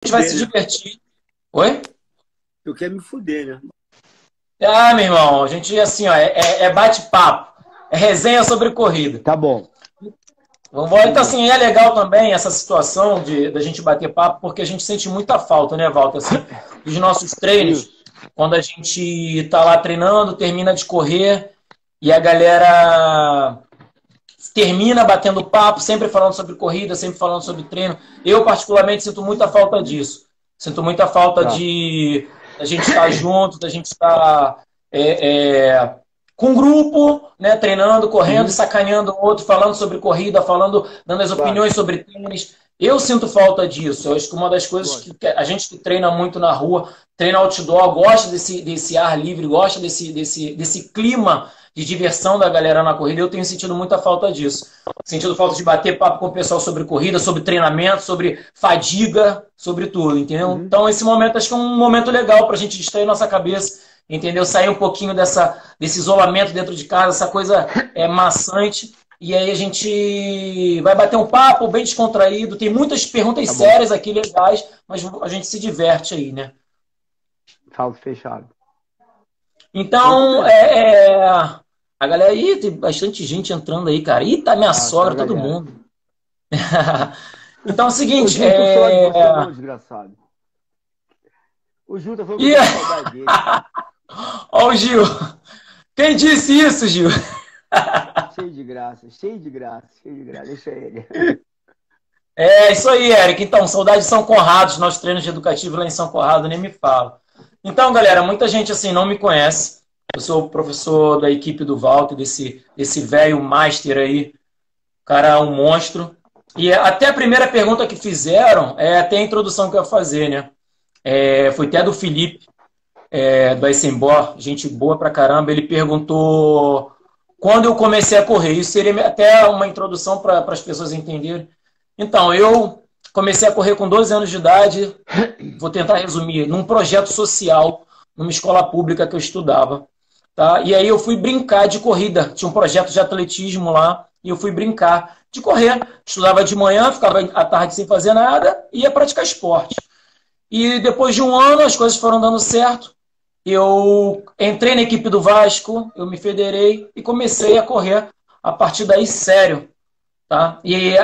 gente vai se Fuder, né? divertir. Oi? Eu quero me fuder, né? Ah, meu irmão, a gente, assim, ó, é bate-papo. É resenha sobre corrida. Tá bom. Vamos embora. Então, Entendi. assim, é legal também essa situação de da gente bater papo, porque a gente sente muita falta, né, Walter? Assim, dos nossos treinos, Isso. quando a gente tá lá treinando, termina de correr e a galera termina batendo papo, sempre falando sobre corrida, sempre falando sobre treino. Eu, particularmente, sinto muita falta disso. Sinto muita falta Tá. de a gente estar junto, da gente estar com um grupo, né, treinando, correndo, Uhum. sacaneando o outro, falando sobre corrida, falando, dando as Claro. opiniões sobre tênis. Eu sinto falta disso. Eu acho que uma das coisas Lógico. que a gente que treina muito na rua, treina outdoor, gosta desse ar livre, gosta desse clima de diversão da galera na corrida. Eu tenho sentido muita falta disso. Sentido falta de bater papo com o pessoal sobre corrida, sobre treinamento, sobre fadiga, sobre tudo, entendeu? Uhum. Então, esse momento acho que é um momento legal para a gente distrair nossa cabeça, entendeu? Sair um pouquinho desse isolamento dentro de casa, essa coisa maçante. E aí a gente vai bater um papo bem descontraído. Tem muitas perguntas Tá bom. sérias aqui, legais, mas a gente se diverte aí, né? Salve fechado. Muito Então, bem. a galera aí, tem bastante gente entrando aí, cara. Ih, tá minha Ah, tá, sogra, todo galera. mundo. Então é o O seguinte, Gil não tô com saudade de você, não, desgraçado. O Gil tá falando que eu e... tô com saudade dele. Ó o Gil. Quem disse isso, Gil? Cheio de graça, cheio de graça, cheio de graça. Deixa ele. É isso aí, Eric. Então, saudade de São Conrado, os nossos treinos de educativo lá em São Conrado, nem me fala. Então, galera, muita gente assim não me conhece. Eu sou professor da equipe do Walter, desse velho master aí. O cara é um monstro. E até a primeira pergunta que fizeram é até a introdução que eu ia fazer, né? Foi até do Felipe, do Eisenbor, gente boa pra caramba. Ele perguntou quando eu comecei a correr. Isso seria até uma introdução para as pessoas entenderem. Então, eu comecei a correr com 12 anos de idade, vou tentar resumir, num projeto social, numa escola pública que eu estudava. Tá? E aí eu fui brincar de corrida. Tinha um projeto de atletismo lá, e eu fui brincar de correr. Estudava de manhã, ficava à tarde sem fazer nada, e ia praticar esporte. E depois de um ano, as coisas foram dando certo. Eu entrei na equipe do Vasco, eu me federei e comecei a correr a partir daí sério. Tá? E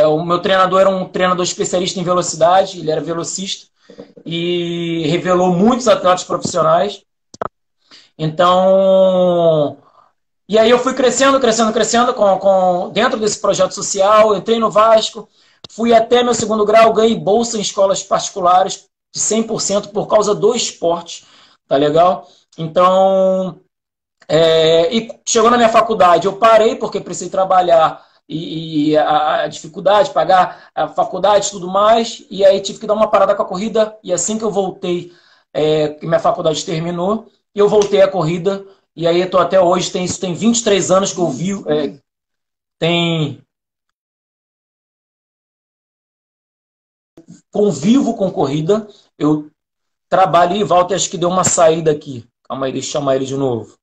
o meu treinador era um treinador especialista em velocidade, ele era velocista e revelou muitos atletas profissionais. Então, e aí eu fui crescendo, crescendo, crescendo dentro desse projeto social, entrei no Vasco, fui até meu segundo grau, ganhei bolsa em escolas particulares de 100% por causa do esporte, tá legal? Então, e chegou na minha faculdade, eu parei porque precisei trabalhar e a dificuldade, pagar a faculdade e tudo mais, e aí tive que dar uma parada com a corrida, e assim que eu voltei, que minha faculdade terminou, eu voltei à corrida, e aí estou até hoje, isso tem 23 anos que eu vivo, tem, convivo com corrida, eu trabalho e volto, acho que deu uma saída aqui. Calma aí, deixa eu chamar ele de novo.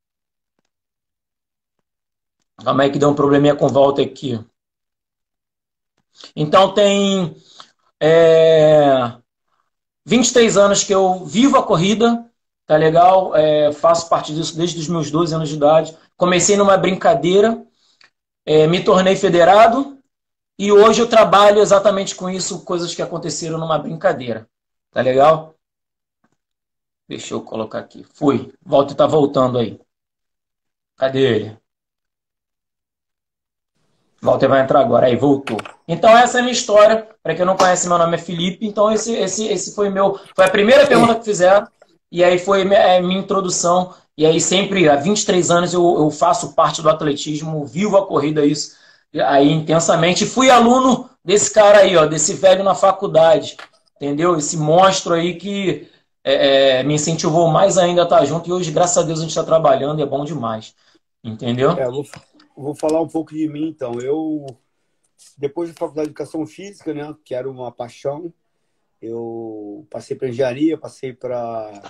Calma aí que deu um probleminha com volta aqui. Então tem 23 anos que eu vivo a corrida, tá legal? Faço parte disso desde os meus 12 anos de idade. Comecei numa brincadeira, me tornei federado e hoje eu trabalho exatamente com isso, coisas que aconteceram numa brincadeira, tá legal? Deixa eu colocar aqui. Fui. Volta e tá voltando aí. Cadê ele? Walter vai entrar agora. Aí, voltou. Então, essa é a minha história. Para quem não conhece, meu nome é Felipe. Então, esse foi a primeira pergunta que fizeram. E aí foi minha introdução. E aí, sempre, há 23 anos, eu faço parte do atletismo, vivo a corrida, isso aí intensamente. E fui aluno desse cara aí, ó, desse velho na faculdade. Entendeu? Esse monstro aí que me incentivou mais ainda a estar junto. E hoje, graças a Deus, a gente está trabalhando e é bom demais. Entendeu? Eu vou falar um pouco de mim, então. Eu, depois da faculdade de Educação Física, né, que era uma paixão, eu passei para engenharia, passei para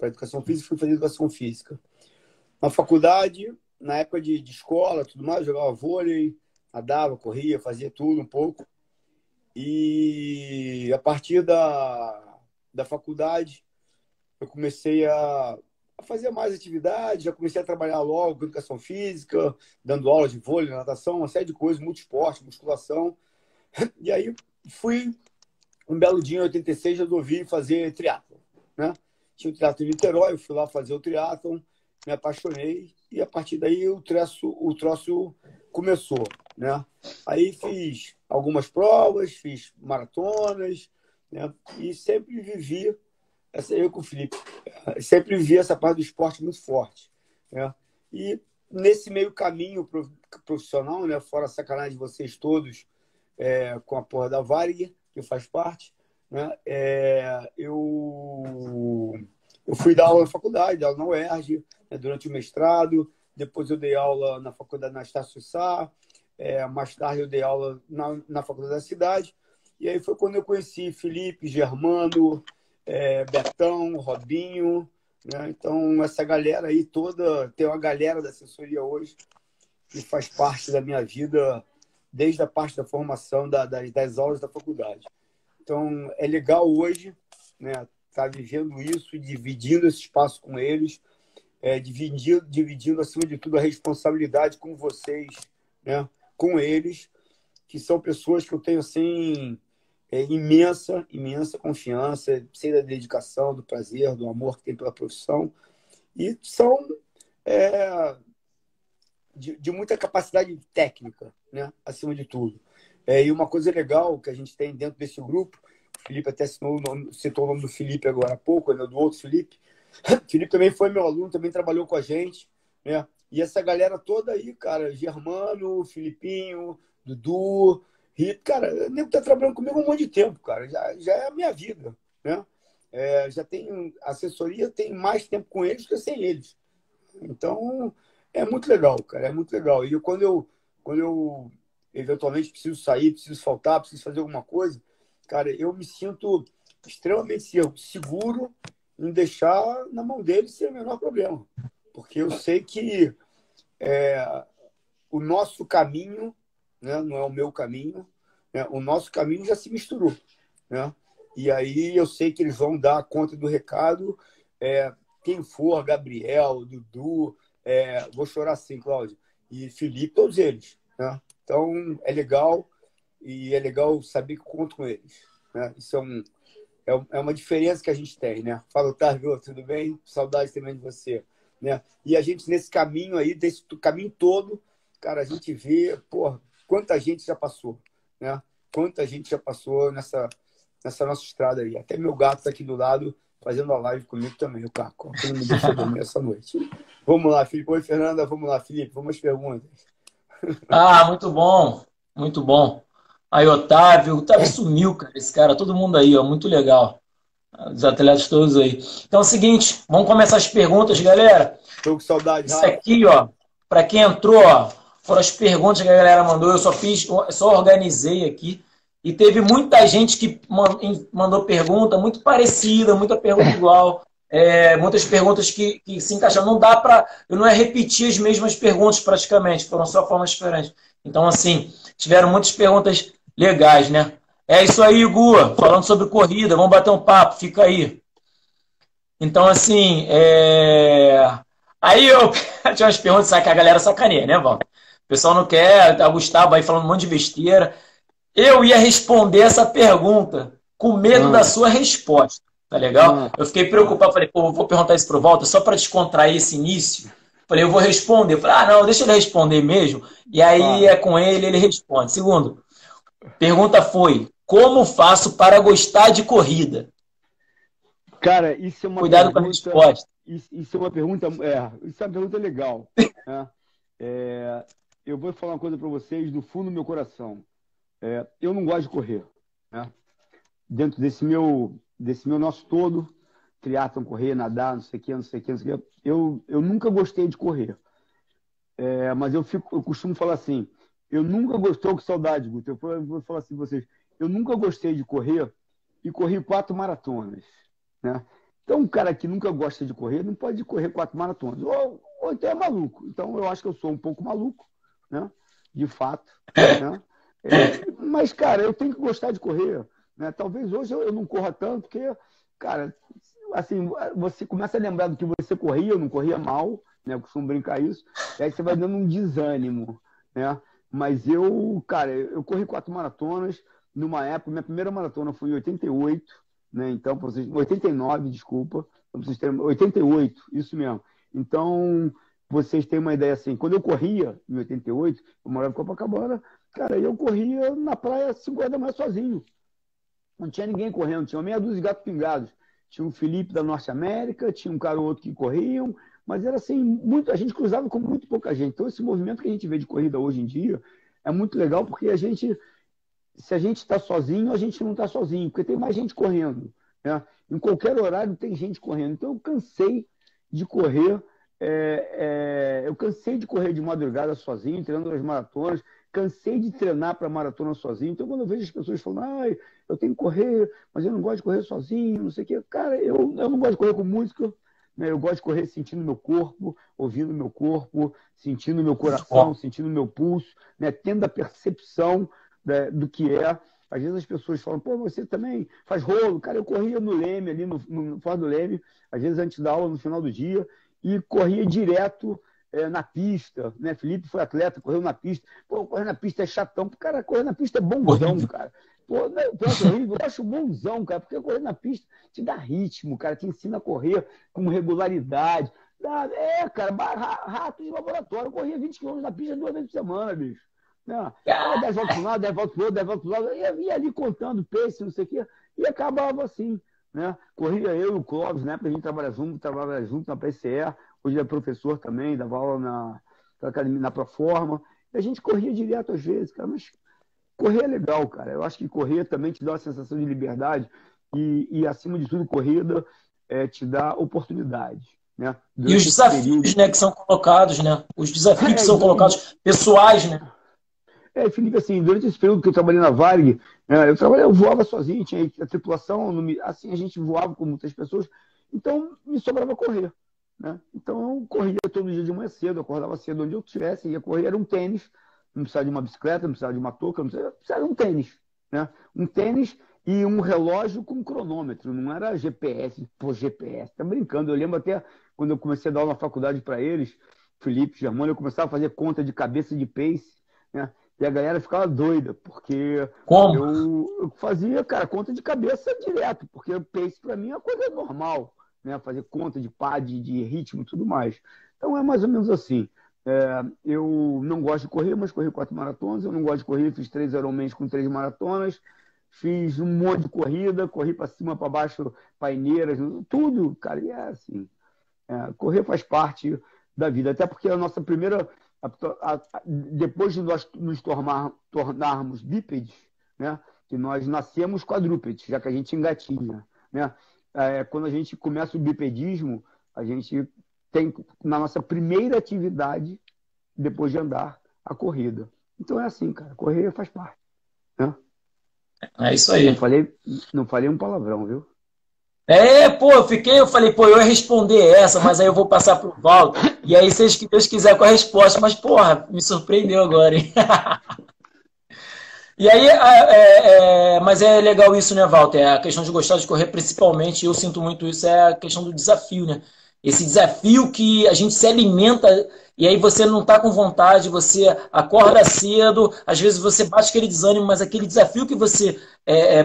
Educação Física e fui fazer Educação Física. Na faculdade, na época de escola, tudo mais, jogava vôlei, nadava, corria, fazia tudo um pouco. E a partir da faculdade, eu comecei a fazer mais atividades, já comecei a trabalhar logo com educação física, dando aula de vôlei, natação, uma série de coisas, multiesporte, musculação. E aí fui, um belo dia, em 86, resolvi fazer triatlon, né? Tinha o triatlon em Niterói, eu fui lá fazer o triatlon, me apaixonei e a partir daí o troço começou, né? Aí fiz algumas provas, fiz maratonas, né? E sempre vivi, eu com o Felipe, sempre vivi essa parte do esporte muito forte, né? E nesse meio caminho profissional, né? Fora a sacanagem de vocês todos, com a porra da Varig, que faz parte, né? Eu fui dar aula na faculdade, dar aula na UERJ, né, durante o mestrado, depois eu dei aula na faculdade na Estácio Sá, mais tarde eu dei aula na faculdade da cidade, e aí foi quando eu conheci Felipe, Germano, Betão, Robinho, né? Então essa galera aí toda, tem uma galera da assessoria hoje que faz parte da minha vida desde a parte da formação das aulas da faculdade. Então, é legal hoje, né, estar vivendo isso, dividindo esse espaço com eles, dividindo, acima de tudo, a responsabilidade com vocês, né, com eles, que são pessoas que eu tenho, assim, imensa confiança, sei da dedicação, do prazer, do amor que tem pela profissão, e são de muita capacidade técnica, né, acima de tudo. E uma coisa legal que a gente tem dentro desse grupo, o Felipe até citou o nome do Felipe agora há pouco, né, do outro Felipe. O Felipe também foi meu aluno, também trabalhou com a gente, né? E essa galera toda aí, cara, Germano, Filipinho, Dudu, Rito, cara, o nego tá trabalhando comigo há um monte de tempo, cara, já é a minha vida, né? Já tem assessoria, tem mais tempo com eles que sem eles. Então, é muito legal, cara, é muito legal. E quando eu eventualmente preciso sair, preciso faltar, preciso fazer alguma coisa, cara, eu me sinto extremamente seguro em deixar na mão deles sem o menor problema. Porque eu sei que o nosso caminho, né, não é o meu caminho, né, o nosso caminho já se misturou, né? E aí eu sei que eles vão dar conta do recado, quem for, Gabriel, Dudu, vou chorar assim, Cláudio, e Felipe, todos eles, né? Então, é legal, e é legal saber que eu conto com eles, né? Isso é uma diferença que a gente tem, né? Fala, Otávio, tudo bem? Saudade também de você, né? E a gente, nesse caminho aí, desse caminho todo, cara, a gente vê, porra, quanta gente já passou, né? Quanta gente já passou nessa nossa estrada aí. Até meu gato tá aqui do lado, fazendo a live comigo também, o Caco, que não me deixa dormir essa noite. Vamos lá, Felipe. Oi, Fernanda. Vamos lá, Felipe. Vamos às perguntas. Ah, muito bom. Muito bom. Aí, Otávio. Otávio sumiu, cara. Esse cara, todo mundo aí, ó. Muito legal. Os atletas todos aí. Então é o seguinte, vamos começar as perguntas, galera. Tô com saudade, Isso Rafa. aqui, ó, para quem entrou, ó, foram as perguntas que a galera mandou. Eu só organizei aqui. E teve muita gente que mandou pergunta muito parecida, muita pergunta igual. Muitas perguntas que se encaixam. Não dá para. Eu não é repetir as mesmas perguntas praticamente, foram só formas diferentes. Então, assim, tiveram muitas perguntas legais, né? É isso aí, Igor. Falando sobre corrida, vamos bater um papo, fica aí. Então, assim, aí eu tinha umas perguntas, sabe, que a galera sacaneia, né, Val? O pessoal não quer, o Gustavo aí falando um monte de besteira. Eu ia responder essa pergunta com medo da sua resposta, tá legal? Eu fiquei preocupado, falei, pô, vou perguntar isso pro Walter só para descontrair esse início. Falei, eu vou responder. Falei, não, deixa ele responder mesmo. E aí é com ele, ele responde. Segundo, pergunta foi, como faço para gostar de corrida? Cara, isso é uma Cuidado com a resposta. Isso é uma pergunta, isso é uma pergunta legal, né? Eu vou falar uma coisa para vocês do fundo do meu coração. Eu não gosto de correr, né? Dentro desse meu nosso todo, triatlon, correr, nadar, não sei o que, não sei o que, não sei o que. Eu nunca gostei de correr. Mas eu costumo falar assim, eu nunca gostei, que saudade, Guto, eu vou falar assim pra vocês, eu nunca gostei de correr e corri 4 maratonas, né? Então, um cara que nunca gosta de correr não pode correr 4 maratonas, ou então é maluco. Então, eu acho que eu sou um pouco maluco, né? De fato, né? Mas, cara, eu tenho que gostar de correr, né? Talvez hoje eu não corra tanto, porque, cara, assim, você começa a lembrar do que você corria, eu não corria mal, né? Eu costumo brincar isso, e aí você vai dando um desânimo, né? Mas eu, cara, eu corri 4 maratonas numa época, minha primeira maratona foi em 88, né? Então, pra vocês, 89, desculpa, pra vocês terem, 88, isso mesmo. Então, vocês têm uma ideia assim, quando eu corria em 88, eu morava em Copacabana, cara, eu corria na praia às 5 horas da manhã sozinho. Não tinha ninguém correndo, tinha meia dúzia de gatos pingados. Tinha o Felipe da Norte América, tinha um cara ou outro que corriam, mas era assim, muito, a gente cruzava com muito pouca gente. Então, esse movimento que a gente vê de corrida hoje em dia é muito legal, porque a gente, se a gente está sozinho, a gente não está sozinho, porque tem mais gente correndo, né? Em qualquer horário tem gente correndo. Então, eu cansei de correr, eu cansei de correr de madrugada sozinho, treinando as maratonas, cansei de treinar para maratona sozinho. Então, quando eu vejo as pessoas falando, eu tenho que correr, mas eu não gosto de correr sozinho, não sei o quê. Cara, eu não gosto de correr com música, né? Eu gosto de correr sentindo meu corpo, ouvindo meu corpo, sentindo meu coração, sentindo meu pulso, né? Tendo a percepção, né, do que é. Às vezes as pessoas falam, pô, você também faz rolo. Cara, eu corria no Leme, ali fora do Leme, às vezes antes da aula, no final do dia, e corria direto na pista, né? Felipe foi atleta, correu na pista. Pô, correr na pista é chatão. Cara, correr na pista é bonzão, cara. Pô, eu acho horrível, eu acho bonzão, cara, porque correr na pista te dá ritmo, cara, te ensina a correr com regularidade. Cara, rato de laboratório. Eu corria 20 km na pista 2 vezes por semana, bicho. Né? 10 voltas pro lado, 10 voltas pro outro, 10 voltas pro lado. Ia ali contando pace, não sei o quê, e acabava assim, né? Corria eu e o Clóvis, né? Pra gente trabalhar junto, trabalhava junto na PCE. Hoje ele é professor também, dava aula na academia, na Proforma. E a gente corria direto às vezes, cara, mas correr é legal, cara. Eu acho que correr também te dá uma sensação de liberdade e acima de tudo, corrida te dá oportunidade, né? E os desafios, né, que são colocados, né? Os desafios que são colocados pessoais, né? Felipe, assim, durante esse período que eu trabalhei na Varig, eu voava sozinho, tinha a tripulação, assim, a gente voava com muitas pessoas, então me sobrava correr, né? Então eu corria todo dia de manhã cedo, acordava cedo onde eu estivesse, ia correr, era um tênis, não precisava de uma bicicleta, não precisava de uma touca, não precisava de um tênis, né? Um tênis e um relógio com cronômetro, não era GPS, tá brincando. Eu lembro até quando eu comecei a dar aula na faculdade para eles, Felipe, Germano, eu começava a fazer conta de cabeça de pace, né? E a galera ficava doida, porque eu fazia, cara, conta de cabeça direto, porque o pace para mim é uma coisa normal, né? Fazer conta de pad, de ritmo e tudo mais. Então é mais ou menos assim. Eu não gosto de correr, mas corri 4 maratonas. Eu não gosto de correr, fiz 3 Ironmans com 3 maratonas. Fiz um monte de corrida, corri para cima, para baixo, paineiras, tudo, cara. E é assim. Correr faz parte da vida. Até porque a nossa primeira... depois de nós nos tornarmos bípedes, né? Que nós nascemos quadrúpedes, já que a gente engatinha, né? Quando a gente começa o bipedismo, a gente tem na nossa primeira atividade, depois de andar, a corrida. Então é assim, cara, correr faz parte, né? É isso aí. Não falei um palavrão, viu? Eu falei, eu ia responder essa, mas aí eu vou passar pro Valdo. E aí, seja que Deus quiser com a resposta, mas, porra, me surpreendeu agora, hein? E aí, mas é legal isso, né, Walter? A questão de gostar de correr, principalmente, eu sinto muito isso, é a questão do desafio, né? Esse desafio que a gente se alimenta e aí você não está com vontade, você acorda cedo, às vezes você bate aquele desânimo, mas aquele desafio que você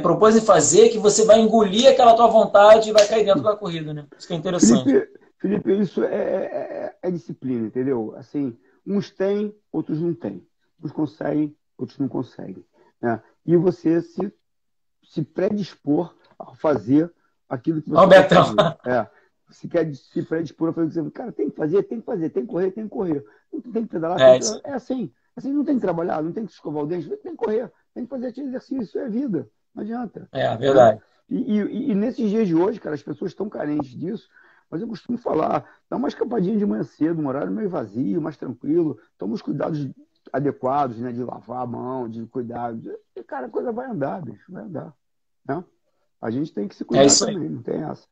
propôs em fazer, que você vai engolir aquela tua vontade e vai cair dentro da corrida, né? Isso que é interessante. Felipe, isso é disciplina, entendeu? Assim, uns têm, outros não têm. Uns conseguem, outros não conseguem, né? E você se predispor a fazer aquilo que você quer fazer. Você quer se predispor a fazer o que você... Cara, tem que fazer, tem que correr, tem que correr. Não tem que pedalar, é assim. Assim, não tem que trabalhar, não tem que escovar o dente, tem que correr, tem que fazer exercício, é vida. Não adianta. É verdade. E nesses dias de hoje, cara, as pessoas estão carentes disso, mas eu costumo falar, dá uma escapadinha de manhã cedo, um horário meio vazio, mais tranquilo, toma os cuidados adequados, né, de lavar a mão, de cuidar. E, cara, a coisa vai andar, bicho, vai andar. Né? A gente tem que se cuidar também, não tem essa.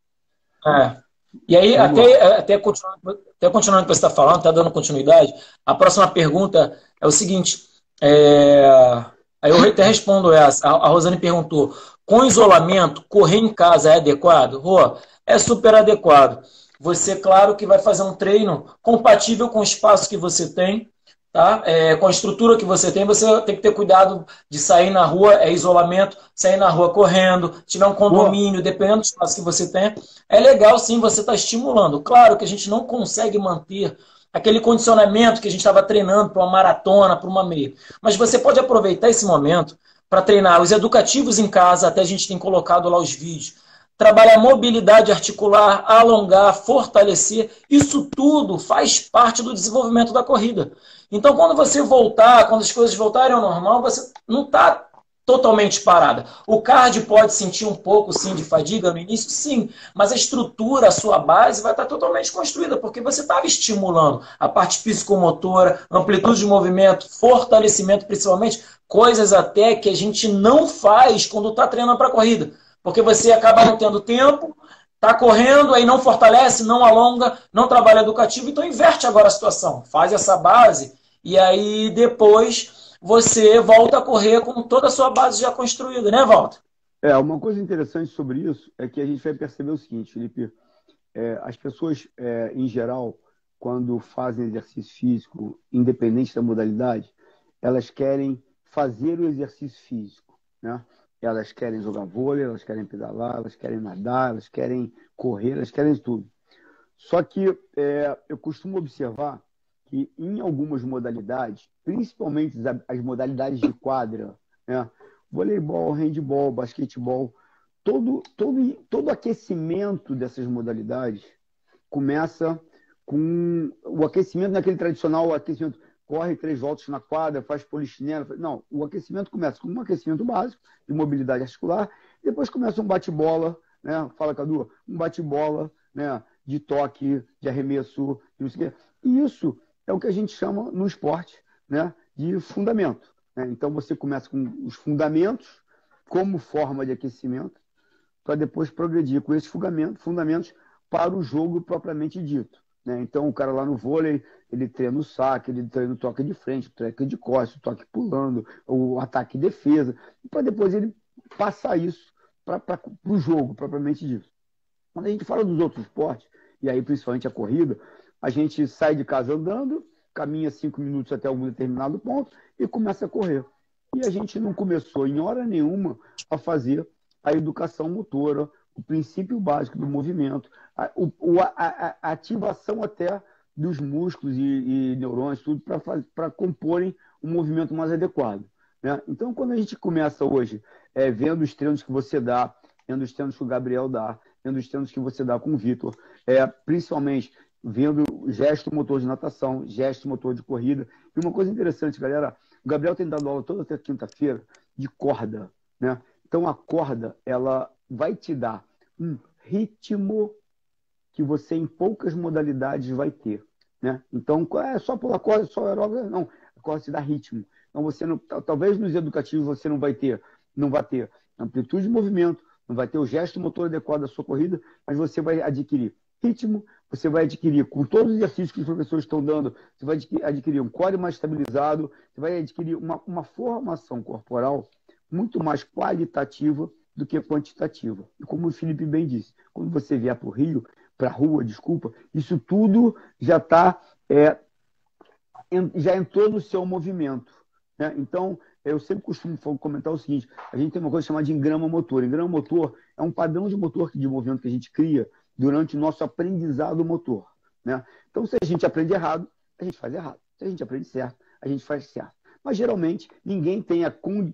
E aí, até continuando o que você está falando, está dando continuidade, a próxima pergunta é o seguinte, Aí eu até respondo essa. A Rosane perguntou, com isolamento, correr em casa é adequado? Rô, é super adequado. Você, claro, que vai fazer um treino compatível com o espaço que você tem, tá? Com a estrutura que você tem que ter cuidado de sair na rua, isolamento, sair na rua correndo, tiver um condomínio, dependendo do espaço que você tem. É legal, sim, você está estimulando. Claro que a gente não consegue manter aquele condicionamento que a gente estava treinando para uma maratona, para uma meia. Mas você pode aproveitar esse momento para treinar os educativos em casa, até a gente tem colocado lá os vídeos. Trabalhar mobilidade articular, alongar, fortalecer, isso tudo faz parte do desenvolvimento da corrida. Então, quando você voltar, quando as coisas voltarem ao normal, você não está totalmente parada. O cardio pode sentir um pouco, sim, de fadiga no início, sim, mas a estrutura, a sua base vai estar totalmente construída, porque você estava estimulando a parte psicomotora, amplitude de movimento, fortalecimento, principalmente, coisas até que a gente não faz quando está treinando para corrida, porque você acaba não tendo tempo, está correndo, aí não fortalece, não alonga, não trabalha educativo, então inverte agora a situação, faz essa base, e aí depois você volta a correr com toda a sua base já construída, né, Walter? Uma coisa interessante sobre isso é que a gente vai perceber o seguinte, Felipe, as pessoas, em geral, quando fazem exercício físico, independente da modalidade, elas querem fazer o exercício físico, né? Elas querem jogar vôlei, elas querem pedalar, elas querem nadar, elas querem correr, elas querem tudo. Só que eu costumo observar que em algumas modalidades, principalmente as modalidades de quadra, né? Voleibol, handebol, basquetebol, todo aquecimento dessas modalidades começa com o aquecimento naquele tradicional aquecimento. Corre 3 voltas na quadra, faz polichinelo. Não, o aquecimento começa com um aquecimento básico de mobilidade articular, depois começa um bate-bola, né? Fala, Cadu, um bate-bola, né? De toque, de arremesso, de não sei o quê. E isso é o que a gente chama no esporte, né? De fundamento, né? Então você começa com os fundamentos como forma de aquecimento, para depois progredir com esses fundamentos para o jogo propriamente dito, né? Então, o cara lá no vôlei, ele treina o saque, ele treina o toque de frente, o toque de costas, o toque pulando, o ataque e defesa, para depois ele passar isso para o jogo propriamente dito. Quando a gente fala dos outros esportes, e aí principalmente a corrida, a gente sai de casa andando, caminha 5 minutos até algum determinado ponto e começa a correr. E a gente não começou em hora nenhuma a fazer a educação motora, o princípio básico do movimento, a ativação até dos músculos e neurônios, tudo para comporem um movimento mais adequado, né? Então, quando a gente começa hoje vendo os treinos que você dá, vendo os treinos que o Gabriel dá, vendo os treinos que você dá com o Vitor, principalmente vendo gesto motor de natação, gesto motor de corrida. E uma coisa interessante, galera, o Gabriel tem dado aula toda quinta-feira de corda, né? Então, a corda, ela vai te dar um ritmo que você, em poucas modalidades, vai ter, né? Então, é só pular corda, só aeróbica, não. A corda te dá ritmo. Então, você não, talvez nos educativos você não vai ter amplitude de movimento, não vai ter o gesto motor adequado da sua corrida, mas você vai adquirir ritmo, você vai adquirir, com todos os exercícios que os professores estão dando, você vai adquirir um core mais estabilizado, você vai adquirir uma formação corporal muito mais qualitativa do que quantitativa. E como o Felipe bem disse, quando você vier para o Rio, para a rua, desculpa, isso tudo já está, já entrou no seu movimento, né? Então, eu sempre costumo comentar o seguinte, a gente tem uma coisa chamada de engrama motor. Engrama motor é um padrão de motor de movimento que a gente cria durante o nosso aprendizado motor, né? Então, se a gente aprende errado, a gente faz errado. Se a gente aprende certo, a gente faz certo. Mas, geralmente, ninguém tem a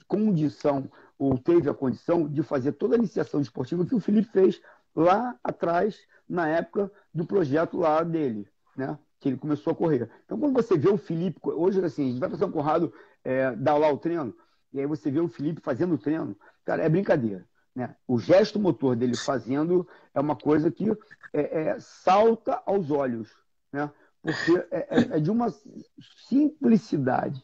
condição ou teve a condição de fazer toda a iniciação esportiva que o Felipe fez lá atrás, na época do projeto lá dele, né? Que ele começou a correr. Então, quando você vê o Felipe, hoje, assim, a gente vai para São Conrado dar lá o treino, e aí você vê o Felipe fazendo o treino, cara, é brincadeira, né? O gesto motor dele fazendo é uma coisa que salta aos olhos, né? Porque é de uma simplicidade,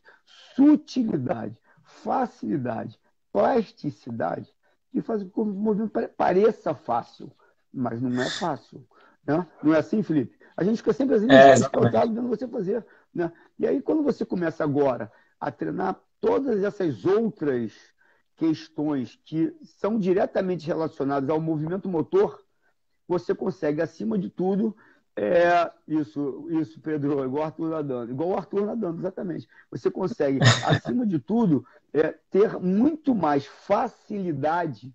sutilidade, facilidade, plasticidade, que faz com que o movimento pareça fácil, mas não é fácil, né? Não é assim, Felipe? A gente fica sempre assim, espantado vendo você fazer, né? E aí, quando você começa agora a treinar todas essas outras questões que são diretamente relacionadas ao movimento motor, você consegue, acima de tudo, isso, Pedro, igual o Arthur nadando, exatamente. Você consegue, acima de tudo, ter muito mais facilidade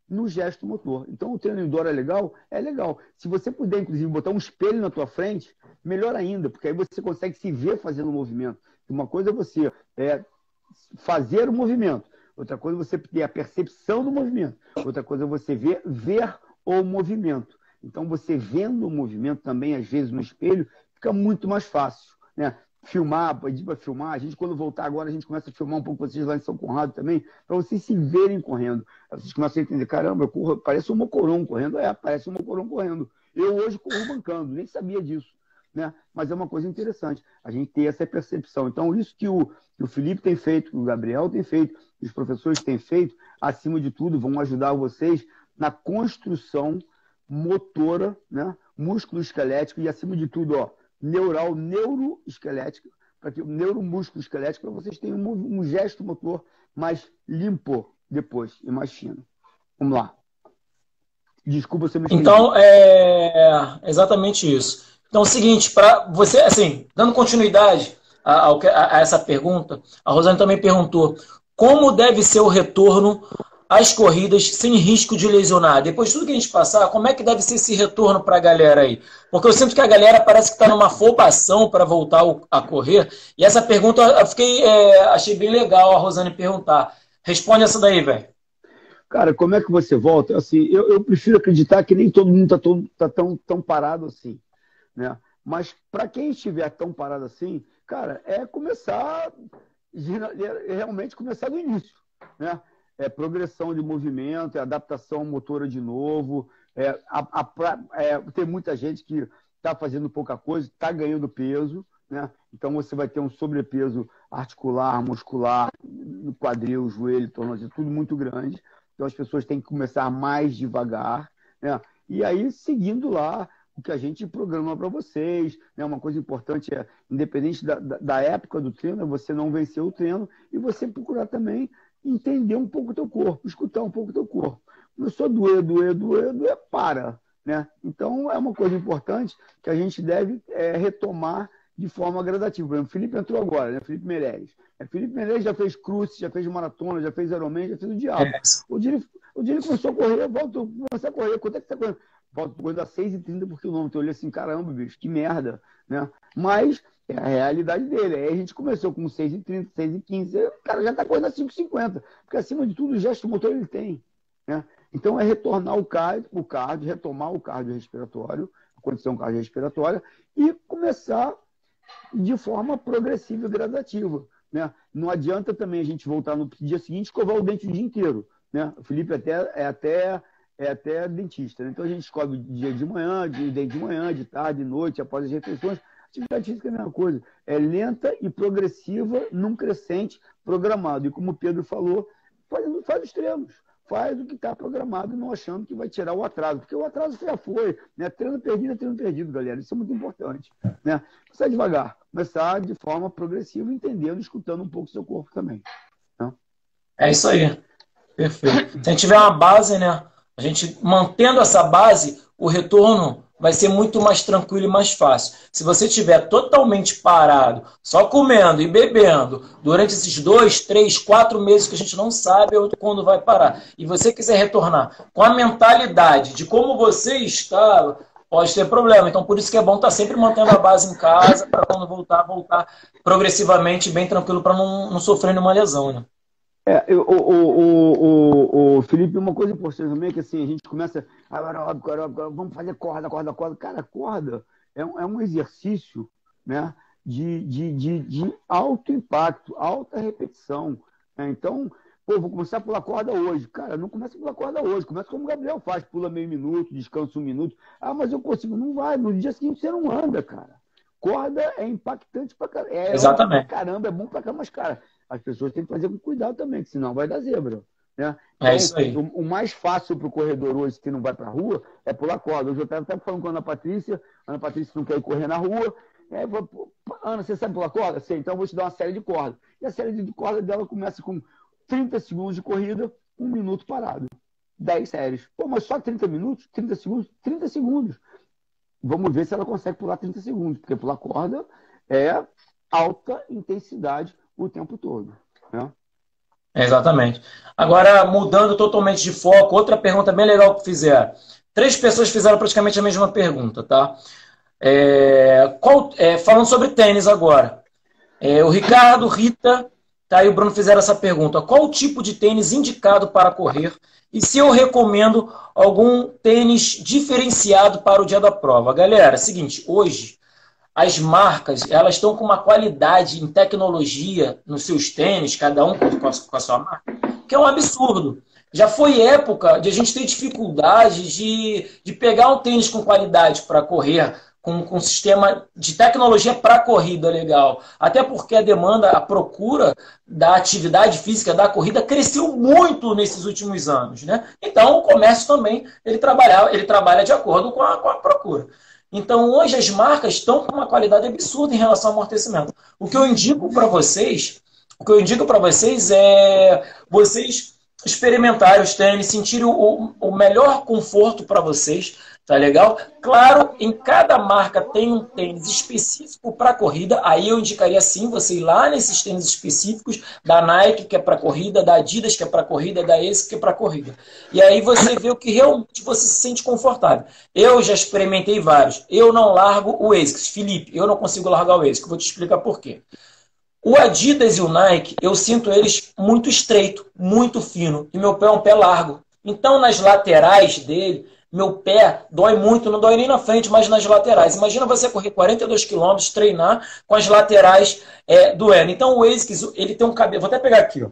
no gesto motor. Então, o treino indoor é legal? É legal. Se você puder, inclusive, botar um espelho na tua frente, melhor ainda, porque aí você consegue se ver fazendo o movimento. Uma coisa é você fazer o movimento, outra coisa é você ter a percepção do movimento, outra coisa é você ver o movimento. Então, você vendo o movimento também, às vezes, no espelho, fica muito mais fácil, né? Filmar, pedir para filmar. A gente, quando voltar agora, a gente começa a filmar um pouco vocês lá em São Conrado também, para vocês se verem correndo. Vocês começam a entender, caramba, eu corro, parece um mocoron correndo. Parece um mocoron correndo. Eu hoje corro bancando, nem sabia disso, né? Mas é uma coisa interessante, a gente ter essa percepção. Então, isso que o Felipe tem feito, que o Gabriel tem feito, que os professores têm feito, acima de tudo, vão ajudar vocês na construção motora, né? Músculo-esquelético e, acima de tudo, neural, neuroesquelético, para que o neuromúsculo esquelético, para vocês tenham um gesto motor mais limpo depois e mais fino. Vamos lá. Desculpa se eu me esqueci. Então, é exatamente isso. Então, é o seguinte, para você, assim, dando continuidade a essa pergunta, a Rosane também perguntou como deve ser o retorno às corridas sem risco de lesionar. Depois de tudo que a gente passar, como é que deve ser esse retorno para a galera aí? Porque eu sinto que a galera parece que está numa afobação para voltar a correr. E essa pergunta eu achei bem legal a Rosane perguntar. Responde essa daí, velho. Cara, como é que você volta? Assim, eu prefiro acreditar que nem todo mundo está tão parado assim, né? Mas para quem estiver tão parado assim, cara, realmente começar do início, né? Progressão de movimento, adaptação motora de novo. Tem muita gente que está fazendo pouca coisa, está ganhando peso, né? Então você vai ter um sobrepeso articular, muscular, no quadril, joelho, tornozelo, tudo muito grande. Então as pessoas têm que começar mais devagar, né? E aí seguindo lá o que a gente programa para vocês, né? Uma coisa importante independente da época do treino, você não vencer o treino e você procurar também entender um pouco o teu corpo, escutar um pouco o teu corpo. Começou a doer, para, né? Então é uma coisa importante que a gente deve retomar de forma gradativa. Por exemplo, o Felipe entrou agora, né? Felipe Meirelles. Felipe Meirelles já fez cruze, já fez maratona, já fez Ironman, já fez o diabo. O dia ele começou a correr, começou a correr. Quanto é que você está correndo? Volto correndo a 6,30 por quilômetro. Eu olhei assim, caramba, bicho, que merda, né? Mas é a realidade dele. Aí a gente começou com 6,30, 6,15. O cara já está correndo a 5,50. Porque, acima de tudo, o gesto motor ele tem, né? Então, é retornar o cardio, retomar o cardio respiratório, a condição cardiorrespiratória, e começar de forma progressiva e gradativa, né? Não adianta também a gente voltar no dia seguinte e escovar o dente o dia inteiro, né? O Felipe é até dentista, né? Então a gente escova o dia de manhã, de tarde, de noite, após as refeições. Atividade física é a mesma coisa. É lenta e progressiva num crescente programado. E como o Pedro falou, faz os treinos. Faz o que está programado, não achando que vai tirar o atraso. Porque o atraso já foi, né? Treino perdido é treino perdido, galera. Isso é muito importante, né? Começar devagar. Começar de forma progressiva, entendendo, escutando um pouco o seu corpo também, né? É isso aí. Perfeito. Se a gente tiver uma base, né? A gente mantendo essa base, o retorno vai ser muito mais tranquilo e mais fácil. Se você estiver totalmente parado, só comendo e bebendo, durante esses 2, 3, 4 meses que a gente não sabe quando vai parar, e você quiser retornar com a mentalidade de como você está, pode ter problema. Então, por isso que é bom estar sempre mantendo a base em casa, para quando voltar progressivamente, bem tranquilo, para não sofrer nenhuma lesão, né? Felipe, uma coisa importante também é que assim, a gente começa aeróbico, vamos fazer corda. Cara, corda é um exercício, né, de alto impacto, alta repetição, né? Então, vou começar a pular corda hoje. Cara, não começa a pular corda hoje, começa como o Gabriel faz, pula meio minuto, descansa 1 minuto. Mas eu consigo. Não vai, no dia seguinte você não anda, cara. Corda é impactante pra caramba. Exatamente. Pra caramba, é bom pra caramba, mas, cara, as pessoas têm que fazer com cuidado também, que senão vai dar zebra, né? Então, é isso aí. O mais fácil para o corredor hoje que não vai para a rua é pular corda. Hoje eu estava até falando com a Ana Patrícia não quer ir correr na rua, Pô, Ana, você sabe pular corda? Sei, então eu vou te dar uma série de cordas. E a série de cordas dela começa com 30 segundos de corrida, 1 minuto parado. 10 séries. Pô, mas só 30 minutos? 30 segundos? 30 segundos. Vamos ver se ela consegue pular 30 segundos, porque pular corda é alta intensidade o tempo todo. Né? Exatamente. Agora, mudando totalmente de foco, outra pergunta bem legal que fizeram. 3 pessoas fizeram praticamente a mesma pergunta, tá? Falando sobre tênis agora. O Ricardo, Rita, tá, e o Bruno fizeram essa pergunta. Qual o tipo de tênis indicado para correr? E se eu recomendo algum tênis diferenciado para o dia da prova? Galera, é o seguinte, hoje as marcas elas estão com uma qualidade em tecnologia nos seus tênis, cada um com a sua marca, que é um absurdo. Já foi época de a gente ter dificuldade de pegar um tênis com qualidade para correr, com um sistema de tecnologia para corrida legal. Até porque a demanda, a procura da atividade física da corrida cresceu muito nesses últimos anos. Né? Então, o comércio também ele trabalha de acordo com a procura. Então, hoje as marcas estão com uma qualidade absurda em relação ao amortecimento. O que eu indico para vocês é vocês experimentarem os tênis, sentirem o melhor conforto para vocês, tá legal? Claro, em cada marca tem um tênis específico para corrida, aí eu indicaria sim você ir lá nesses tênis específicos da Nike, que é para corrida, da Adidas, que é para corrida, da ASICS, que é para corrida. E aí você vê o que realmente você se sente confortável. Eu já experimentei vários. Eu não largo o ASICS. Felipe, eu não consigo largar o ASICS. Vou te explicar por quê. O Adidas e o Nike, eu sinto eles muito estreito, muito fino. E meu pé é um pé largo. Então, nas laterais dele, meu pé dói muito, não dói nem na frente, mas nas laterais. Imagina você correr 42 quilômetros, treinar com as laterais doendo. Então, o ASICS, ele tem um cabedal. Vou até pegar aqui. Ó.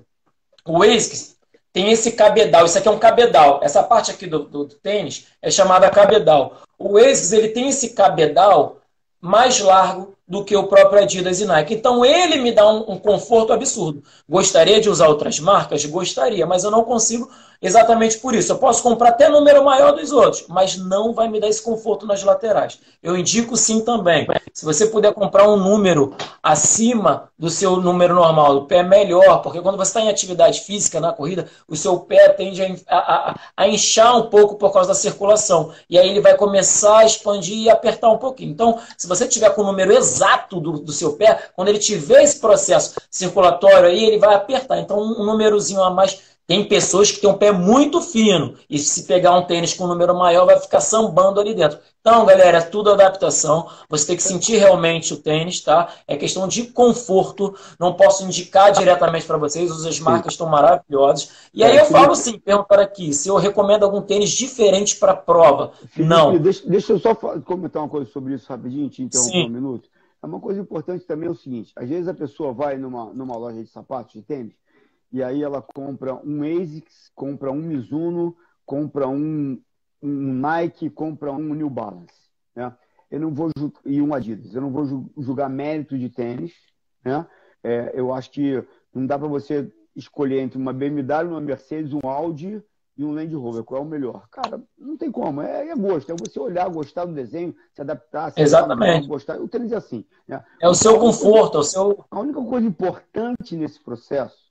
O ASICS tem esse cabedal. Isso aqui é um cabedal. Essa parte aqui do tênis é chamada cabedal. O ASICS, ele tem esse cabedal mais largo do que o próprio Adidas e Nike. Então, ele me dá um conforto absurdo. Gostaria de usar outras marcas? Gostaria, mas eu não consigo exatamente por isso. Eu posso comprar até número maior dos outros, mas não vai me dar esse conforto nas laterais. Eu indico sim também. Se você puder comprar um número acima do seu número normal, do pé melhor, porque quando você está em atividade física na corrida, o seu pé tende a inchar um pouco por causa da circulação. E aí ele vai começar a expandir e apertar um pouquinho. Então, se você tiver com o número exato do seu pé, quando ele tiver esse processo circulatório aí, ele vai apertar. Então, um númerozinho a mais. Tem pessoas que têm um pé muito fino e se pegar um tênis com um número maior vai ficar sambando ali dentro. Então, galera, é tudo adaptação. Você tem que sentir realmente o tênis, tá? É questão de conforto. Não posso indicar diretamente para vocês. As marcas estão maravilhosas. E aí eu falo sim, perguntar aqui, se eu recomendo algum tênis diferente para prova. Felipe, não. Deixa eu só comentar uma coisa sobre isso rapidinho, te interromper um minuto. É uma coisa importante também é o seguinte, às vezes a pessoa vai numa loja de sapatos, de tênis, e aí ela compra um ASICS, compra um Mizuno, compra um Nike, compra um New Balance. Né? Eu não vou e um Adidas. Eu não vou julgar mérito de tênis. Né? Eu acho que não dá para você escolher entre uma BMW, uma Mercedes, um Audi e um Land Rover. Qual é o melhor? Cara, não tem como. É gosto. É você olhar, gostar do desenho, se adaptar, se exatamente. Gostar. O tênis é assim. Né? É o seu conforto. A única coisa importante nesse processo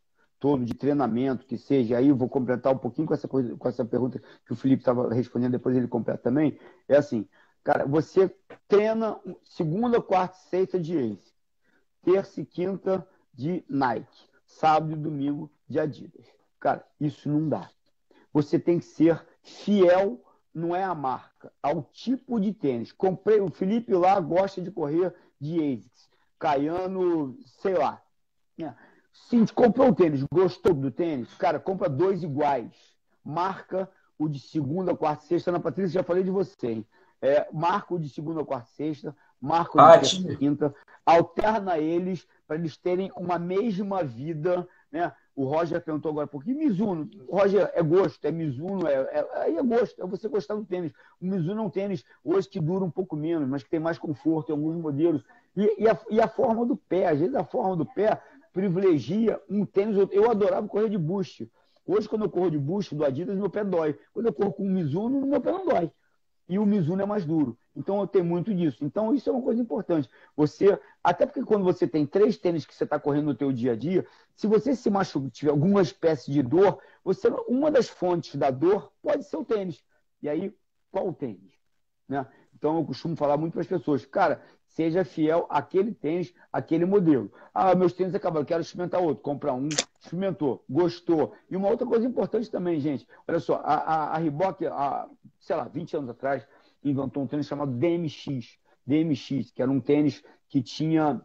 todo de treinamento, que seja, aí eu vou completar um pouquinho com essa pergunta que o Felipe estava respondendo, depois ele completa também, é assim, cara, você treina segunda, quarta e sexta de ASICS, terça e quinta de Nike, sábado e domingo de Adidas. Cara, isso não dá. Você tem que ser fiel, não é a marca, ao tipo de tênis. Comprei, o Felipe lá gosta de correr de ASICS, Caiano, sei lá, né? Se comprou o tênis, gostou do tênis, cara, compra 2 iguais. Marca o de segunda, quarta e sexta. Ana Patrícia, já falei de você, hein? Marca o de segunda, quarta e sexta, marca o de terça e quinta. Alterna eles para eles terem uma mesma vida, né? O Roger perguntou agora, por que Mizuno? Roger, é gosto, é Mizuno, aí é gosto, é você gostar do tênis. O Mizuno é um tênis hoje que dura um pouco menos, mas que tem mais conforto em alguns modelos. E a forma do pé, às vezes a forma do pé privilegia um tênis. Eu adorava correr de Boost. Hoje, quando eu corro de Boost do Adidas, meu pé dói. Quando eu corro com o Mizuno, meu pé não dói. e o Mizuno é mais duro. Então, eu tenho muito disso. Então, isso é uma coisa importante. Até porque quando você tem 3 tênis que você está correndo no teu dia a dia, se você se machuca, tiver alguma espécie de dor, uma das fontes da dor pode ser o tênis. E aí, qual o tênis? Né? Então, eu costumo falar muito para as pessoas, cara, seja fiel àquele tênis, àquele modelo. Ah, meus tênis acabaram, quero experimentar outro. Compra um, experimentou, gostou. E uma outra coisa importante também, gente, olha só, a Reebok, sei lá, 20 anos atrás, inventou um tênis chamado DMX, que era um tênis que tinha,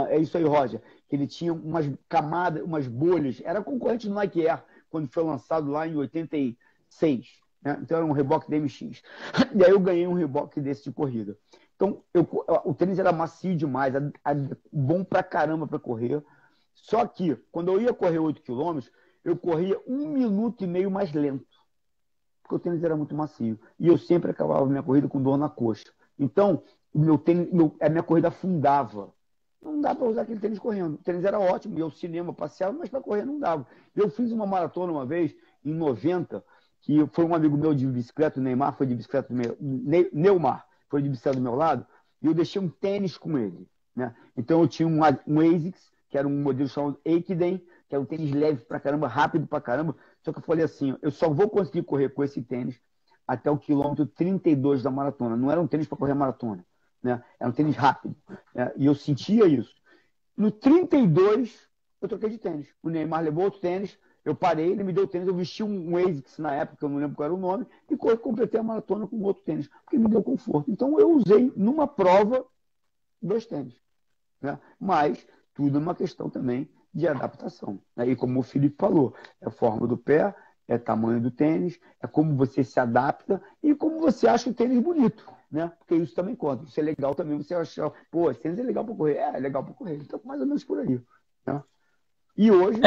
é isso aí, Roger, que ele tinha umas camadas, umas bolhas, era concorrente do Nike Air, quando foi lançado lá em 86. Né? Então era um Reebok DMX. E aí eu ganhei um Reebok desse de corrida. Então o tênis era macio demais, bom pra caramba para correr. Só que quando eu ia correr 8 quilômetros, eu corria 1,5 minuto mais lento. Porque o tênis era muito macio. E eu sempre acabava minha corrida com dor na coxa. Então, a minha corrida afundava. Não dá para usar aquele tênis correndo. O tênis era ótimo, ia ao cinema, passeava, mas para correr não dava. Eu fiz uma maratona uma vez, em 90, que foi um amigo meu de bicicleta, o Neymar foi de bicicleta do meu, Neymar foi de bicicleta do meu lado, e eu deixei um tênis com ele. Né? Então eu tinha um ASICS, que era um modelo chamado Ekiden, que era um tênis leve pra caramba, rápido pra caramba. Só que eu falei assim, eu só vou conseguir correr com esse tênis até o quilômetro 32 da maratona. Não era um tênis para correr maratona, né? Era um tênis rápido. Né? E eu sentia isso. No 32, eu troquei de tênis. O Neymar levou outro tênis, eu parei, ele me deu o tênis, eu vesti um ASICS na época, que eu não lembro qual era o nome, e completei a maratona com outro tênis, porque me deu conforto. Então eu usei numa prova 2 tênis. Né? Mas tudo é uma questão também de adaptação. Né? E como o Felipe falou, é a forma do pé, é tamanho do tênis, é como você se adapta e como você acha o tênis bonito. Né? Porque isso também conta. Isso é legal também, você achar, pô, esse tênis é legal para correr. É legal para correr. Então, mais ou menos por aí. Né? E hoje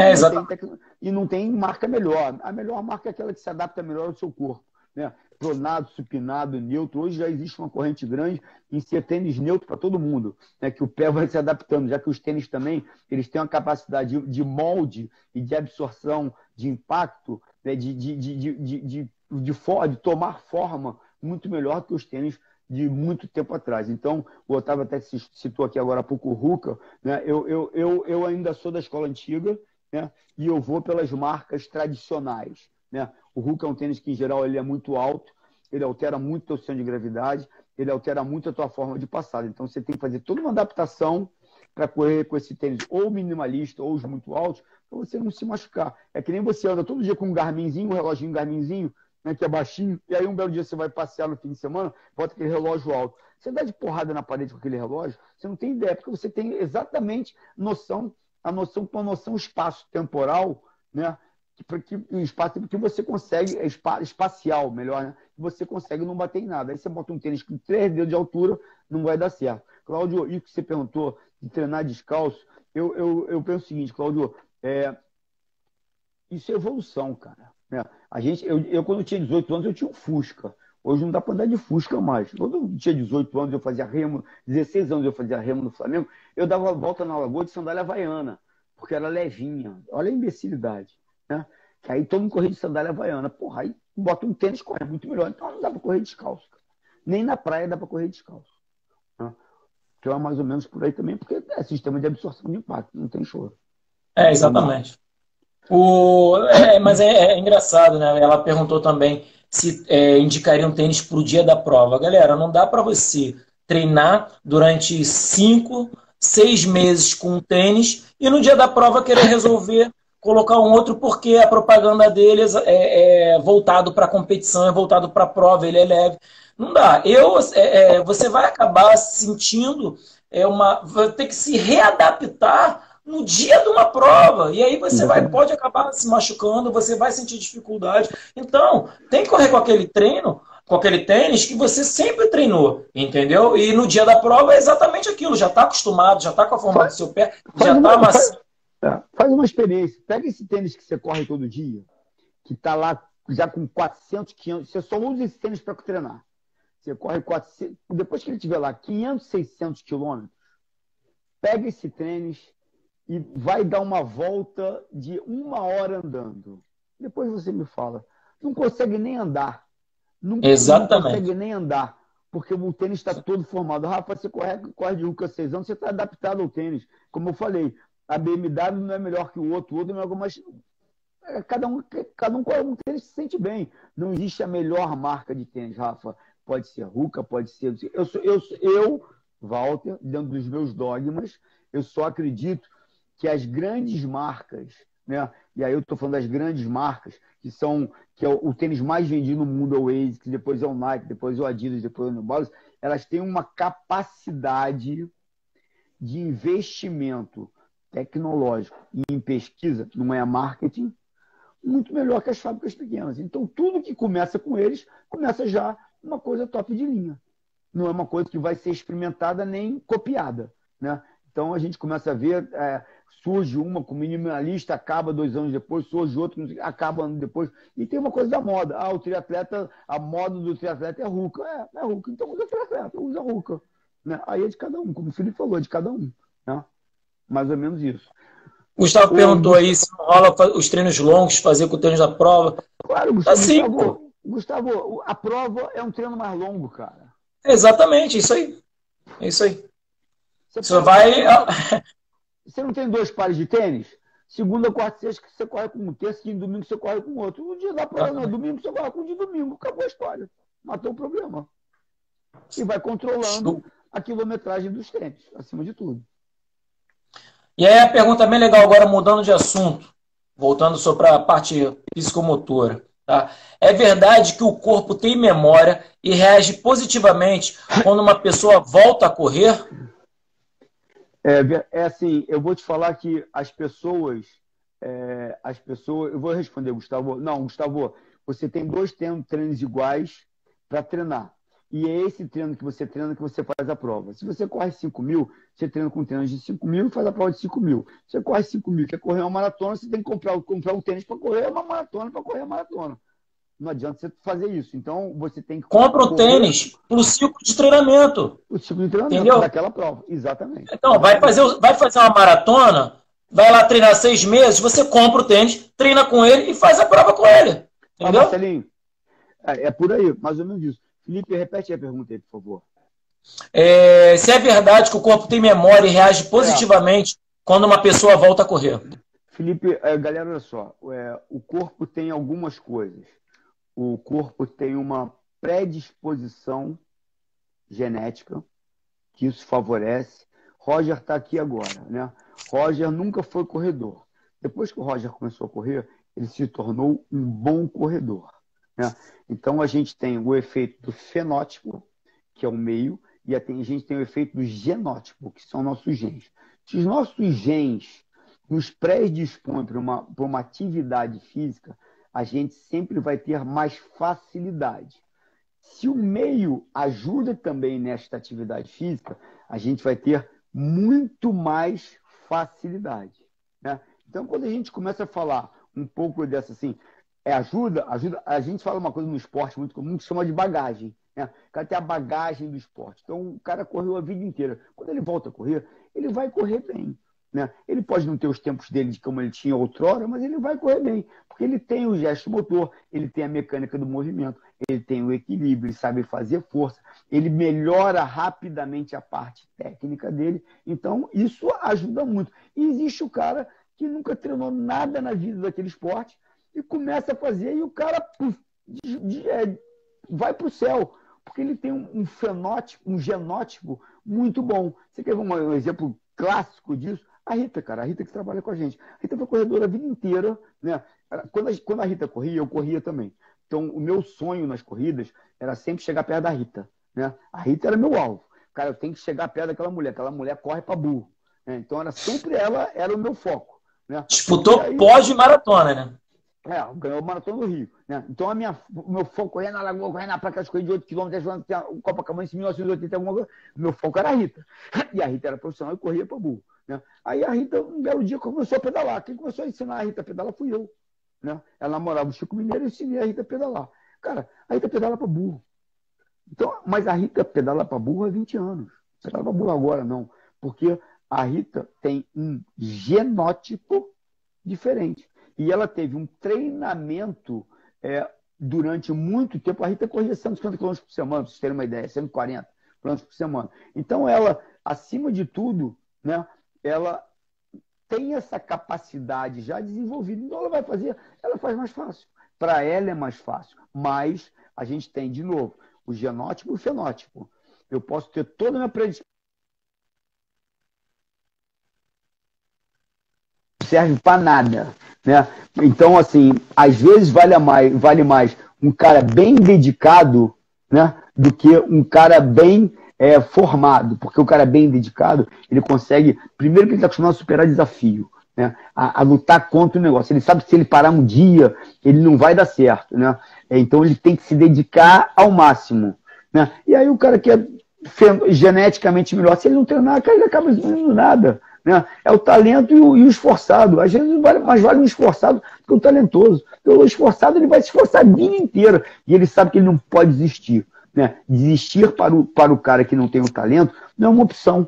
não tem marca melhor. A melhor marca é aquela que se adapta melhor ao seu corpo. Né? Pronado, supinado, neutro. Hoje já existe uma corrente grande em ser tênis neutro para todo mundo, né? Que o pé vai se adaptando, já que os tênis também eles têm uma capacidade de molde e de absorção, de impacto, né? de tomar forma muito melhor que os tênis de muito tempo atrás. Então, o Otávio até citou aqui agora há pouco o Ruka, né? Eu ainda sou da escola antiga, né? E eu vou pelas marcas tradicionais. Né? O Ruka é um tênis que, em geral, ele é muito alto, ele altera muito o teu centro de gravidade, ele altera muito a tua forma de passada. Então, você tem que fazer toda uma adaptação para correr com esse tênis ou minimalista ou os muito altos, para você não se machucar. É que nem você anda todo dia com um Garminzinho, um reloginho Garminzinho, né, que é baixinho, e aí um belo dia você vai passear no fim de semana, bota aquele relógio alto. Você dá de porrada na parede com aquele relógio, você não tem ideia, porque você tem exatamente a noção espaço-temporal, né? Porque o espaço que você consegue, espacial, melhor, né? Que você consegue não bater em nada. Aí você bota um tênis com 3 dedos de altura, não vai dar certo. Cláudio, isso que você perguntou de treinar descalço, eu penso o seguinte, Cláudio, isso é evolução, cara. Né? Quando eu tinha 18 anos, eu tinha um Fusca. Hoje não dá para andar de Fusca mais. Quando eu tinha 18 anos, eu fazia remo, 16 anos eu fazia remo no Flamengo, eu dava a volta na lagoa de sandália havaiana, porque era levinha. Olha a imbecilidade. Né? Que aí todo mundo corria de sandália havaiana. Porra, aí bota um tênis, corre muito melhor. Então não dá para correr descalço. Cara. Nem na praia dá para correr descalço. Né? Então é mais ou menos por aí também, porque é sistema de absorção de impacto, não tem choro. Exatamente. Mas é engraçado, né? Ela perguntou também se indicaria um tênis para o dia da prova. Galera, não dá para você treinar durante 5, 6 meses com um tênis e no dia da prova querer resolver colocar um outro porque a propaganda deles é voltado para a competição, é voltado para a prova, ele é leve. Não dá. Você vai acabar sentindo vai ter que se readaptar no dia de uma prova. E aí você pode acabar se machucando, você vai sentir dificuldade. Então, tem que correr com aquele treino, com aquele tênis que você sempre treinou, entendeu? E no dia da prova é exatamente aquilo. Já está acostumado, já está com a forma do seu pé, já está macio. Faz uma experiência. Pega esse tênis que você corre todo dia, que está lá já com 400, 500. Você só usa esse tênis para treinar. Você corre 400. Depois que ele estiver lá 500, 600 quilômetros, pega esse tênis e vai dar uma volta de 1 hora andando. Depois você me fala. Não consegue nem andar. não consegue Exatamente. nem andar, porque o tênis está todo formado. Rafa, você corre de Ruka há 6 anos, você está adaptado ao tênis. Como eu falei, a BMW não é melhor que o outro é melhor que o mas cada um corre um tênis que se sente bem. Não existe a melhor marca de tênis, Rafa. Pode ser Ruka, pode ser. Walter, dentro dos meus dogmas, eu só acredito que as grandes marcas, né? E aí eu estou falando das grandes marcas, que é o tênis mais vendido no mundo, é o ASICS, depois é o Nike, depois é o Adidas, depois é o New Balance, elas têm uma capacidade de investimento tecnológico e em pesquisa, não é marketing, muito melhor que as fábricas pequenas. Então, tudo que começa com eles, começa já uma coisa top de linha. Não é uma coisa que vai ser experimentada nem copiada, né? Então, a gente começa a ver, surge uma com minimalista, acaba 2 anos depois, surge outra, acaba ano depois. E tem uma coisa da moda. O triatleta, a moda do triatleta é Ruka. É Ruka, então usa triatleta, usa Ruka. Né? Aí é de cada um, como o Felipe falou, é de cada um. Né? Mais ou menos isso. Gustavo perguntou aí se não rola os treinos longos, fazer com o tênis da prova. Claro, Assim, pô. Gustavo, a prova é um treino mais longo, cara. Exatamente, isso aí. É isso aí. Você vai. Você não tem 2 pares de tênis? Segunda, quarta e sexta você corre com um, terça e domingo você corre com outro. O dia da prova não é domingo, você corre com o de domingo. Acabou a história. Matou o problema. E vai controlando a quilometragem dos tênis, acima de tudo. E aí a pergunta bem legal agora, mudando de assunto, voltando só para a parte psicomotora. Tá? É verdade que o corpo tem memória e reage positivamente quando uma pessoa volta a correr? Assim, eu vou te falar que as pessoas, eu vou responder, Gustavo. Não, Gustavo, você tem 2 treinos iguais para treinar. E é esse treino que você treina que você faz a prova. Se você corre 5.000, você treina com treinos de 5.000 e faz a prova de 5.000. Você corre 5.000, quer correr uma maratona, você tem que comprar um tênis para correr uma maratona, para correr a maratona. Não adianta você fazer isso. Então, você tem que compra o tênis para o ciclo de treinamento. O ciclo de treinamento, entendeu? Daquela prova. Exatamente. Então, vai fazer uma maratona, vai lá treinar 6 meses, você compra o tênis, treina com ele e faz a prova com ele. Entendeu? Marcelinho, é por aí, mais ou menos isso. Felipe, repete a pergunta aí, por favor. Se é verdade que o corpo tem memória e reage positivamente quando uma pessoa volta a correr. Felipe, galera, olha só. O corpo tem algumas coisas. O corpo tem uma predisposição genética, que isso favorece. Roger está aqui agora, né? Roger nunca foi corredor. Depois que o Roger começou a correr, ele se tornou um bom corredor. Né? Então, a gente tem o efeito do fenótipo, que é o meio, e a gente tem o efeito do genótipo, que são nossos genes. Se os nossos genes nos predispõem para uma atividade física, a gente sempre vai ter mais facilidade. Se o meio ajuda também nesta atividade física, a gente vai ter muito mais facilidade. Né? Então, quando a gente começa a falar um pouco dessa assim, ajuda. A gente fala uma coisa no esporte muito comum que chama de bagagem. Né? O cara tem a bagagem do esporte. Então, o cara correu a vida inteira. Quando ele volta a correr, ele vai correr bem. Né? Ele pode não ter os tempos dele de como ele tinha outrora, mas ele vai correr bem. Porque ele tem o gesto motor, ele tem a mecânica do movimento, ele tem o equilíbrio, ele sabe fazer força, ele melhora rapidamente a parte técnica dele. Então, isso ajuda muito. E existe o cara que nunca treinou nada na vida daquele esporte, e começa a fazer, e o cara vai para o céu, porque ele tem um fenótipo, um genótipo muito bom. Você quer ver um exemplo clássico disso? A Rita, cara, a Rita que trabalha com a gente. A Rita foi corredora a vida inteira, né? Quando a Rita corria, eu corria também. Então, o meu sonho nas corridas era sempre chegar perto da Rita, né? A Rita era meu alvo. Cara, eu tenho que chegar perto daquela mulher corre para burro. Né? Então, era sempre ela, era o meu foco. Né? Disputou pódio e maratona, né? Ganhou o Maratona do Rio. Né? Então, o meu foco corria na Lagoa, corria na placa, corria de 8 km, o Copacabana em 1980, alguma coisa. O meu foco era a Rita. E a Rita era profissional e corria para burro. Né? Aí a Rita, um belo dia, começou a pedalar. Quem começou a ensinar a Rita a pedalar fui eu. Né? Ela namorava o Chico Mineiro e eu ensinei a Rita a pedalar. Cara, a Rita pedala para burro. Então, mas a Rita pedala para burro há 20 anos. Pedala para burro agora, não. Porque a Rita tem um genótipo diferente. E ela teve um treinamento durante muito tempo. A Rita corria 150 km por semana, para vocês terem uma ideia, 140 km por semana. Então, ela, acima de tudo, né, ela tem essa capacidade já desenvolvida. Então, ela faz mais fácil. Para ela é mais fácil. Mas a gente tem, de novo, o genótipo e o fenótipo. Eu posso ter toda a minha predisposição. Não serve para nada, né? Então, assim, às vezes vale mais um cara bem dedicado, né, do que um cara bem formado. Porque o cara bem dedicado, ele consegue... Primeiro que ele está acostumado a superar desafio, né? A lutar contra o negócio. Ele sabe que se ele parar um dia, ele não vai dar certo, né? Então, ele tem que se dedicar ao máximo, né? E aí o cara que é geneticamente melhor, se ele não treinar, ele acaba não nada, né? É o talento e o esforçado. Às vezes mais vale um esforçado do que um talentoso. Porque o esforçado, ele vai se esforçar a vida inteira e ele sabe que ele não pode desistir, né? Desistir para o cara que não tem o talento não é uma opção.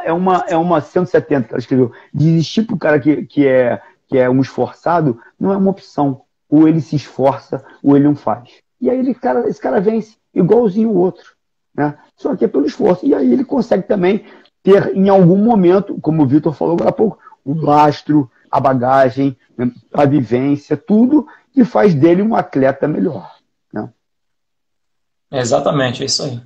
É uma 170 que ela escreveu. Desistir para o cara que é um esforçado não é uma opção. Ou ele se esforça, ou ele não faz. E aí esse cara vence, igualzinho o outro, né? Só que é pelo esforço. E aí ele consegue também ter, em algum momento, como o Vitor falou agora há pouco, o lastro, a bagagem, a vivência, tudo que faz dele um atleta melhor, né? Exatamente, é isso aí.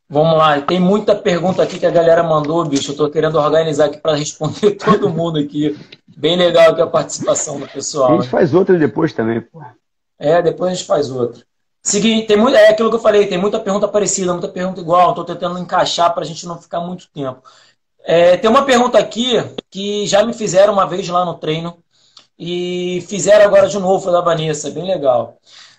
Vamos lá, tem muita pergunta aqui que a galera mandou, bicho. Eu tô querendo organizar aqui para responder todo mundo aqui. Bem legal aqui a participação do pessoal. A gente faz outra depois também, pô. Depois a gente faz outra. Seguinte, é aquilo que eu falei, tem muita pergunta parecida, muita pergunta igual. Estou tentando encaixar para a gente não ficar muito tempo. Tem uma pergunta aqui que já me fizeram uma vez lá no treino e fizeram agora de novo, foi da Vanessa, bem legal.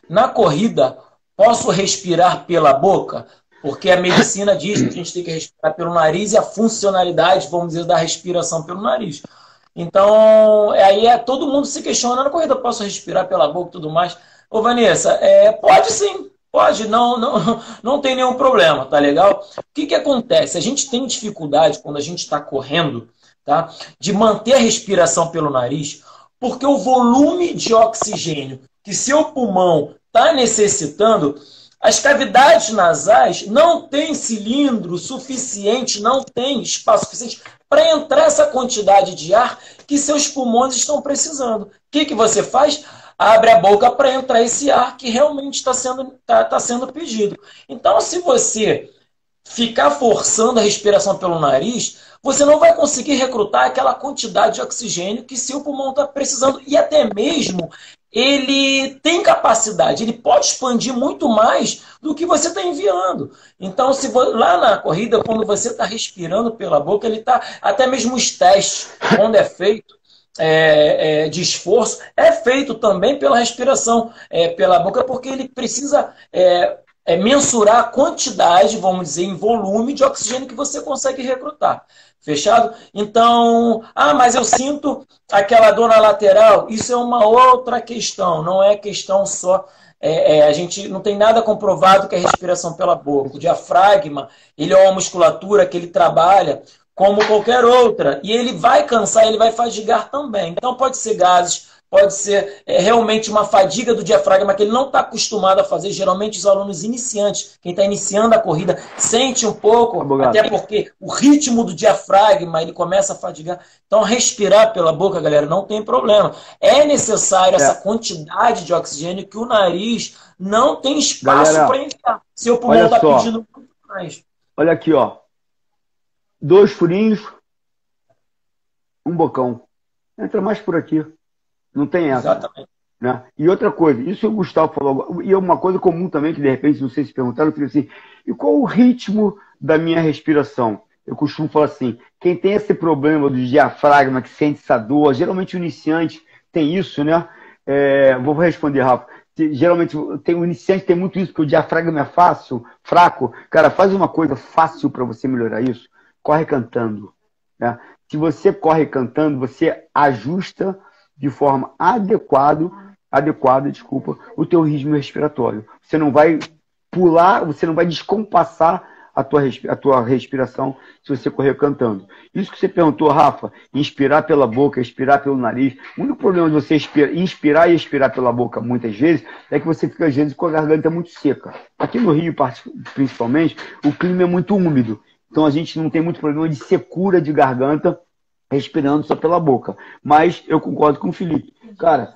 Na corrida, posso respirar pela boca? Porque a medicina diz que a gente tem que respirar pelo nariz e a funcionalidade, vamos dizer, da respiração pelo nariz. Então, aí todo mundo se questiona, na corrida posso respirar pela boca e tudo mais. Ô, Vanessa, pode sim, pode, não tem nenhum problema, tá legal? O que acontece? A gente tem dificuldade quando a gente está correndo, tá? De manter a respiração pelo nariz, porque o volume de oxigênio que seu pulmão está necessitando, as cavidades nasais não têm cilindro suficiente, não tem espaço suficiente para entrar essa quantidade de ar que seus pulmões estão precisando. O que você faz? Abre a boca para entrar esse ar que realmente está sendo pedido. Então, se você ficar forçando a respiração pelo nariz, você não vai conseguir recrutar aquela quantidade de oxigênio que seu pulmão está precisando. E até mesmo ele tem capacidade, ele pode expandir muito mais do que você está enviando. Então, lá na corrida, quando você está respirando pela boca, ele está, até mesmo os testes, quando é feito de esforço, é feito também pela respiração pela boca, porque ele precisa mensurar a quantidade, vamos dizer, em volume de oxigênio que você consegue recrutar. Fechado? Então, mas eu sinto aquela dor na lateral. Isso é uma outra questão, não é questão só. A gente não tem nada comprovado que é respiração pela boca. O diafragma, ele é uma musculatura que ele trabalha como qualquer outra. E ele vai cansar, ele vai fadigar também. Então, pode ser gases, pode ser realmente uma fadiga do diafragma que ele não está acostumado a fazer. Geralmente os alunos iniciantes, quem está iniciando a corrida, sente um pouco, até porque o ritmo do diafragma ele começa a fadigar. Então respirar pela boca, galera, não tem problema. É necessário essa quantidade de oxigênio que o nariz não tem espaço para enviar. Seu pulmão está pedindo muito mais. Olha aqui, ó. 2 furinhos, um bocão. Entra mais por aqui. Não tem essa. Exatamente. Né? E outra coisa, isso o Gustavo falou, e é uma coisa comum também, que de repente, não sei se perguntaram, eu falei assim, e qual o ritmo da minha respiração? Eu costumo falar assim, quem tem esse problema do diafragma, que sente essa dor, geralmente o iniciante tem isso, né? Vou responder, Rafa. Geralmente o iniciante tem muito isso, porque o diafragma é fácil, fraco. Cara, faz uma coisa fácil para você melhorar isso. Corre cantando. Né? Se você corre cantando, você ajusta de forma adequada, o teu ritmo respiratório. Você não vai pular, você não vai descompassar a tua respiração se você correr cantando. Isso que você perguntou, Rafa, inspirar pela boca, expirar pelo nariz. O único problema de você inspirar e expirar pela boca muitas vezes é que você fica, às vezes, com a garganta muito seca. Aqui no Rio, principalmente, o clima é muito úmido. Então a gente não tem muito problema de secura de garganta respirando só pela boca. Mas eu concordo com o Felipe. Cara,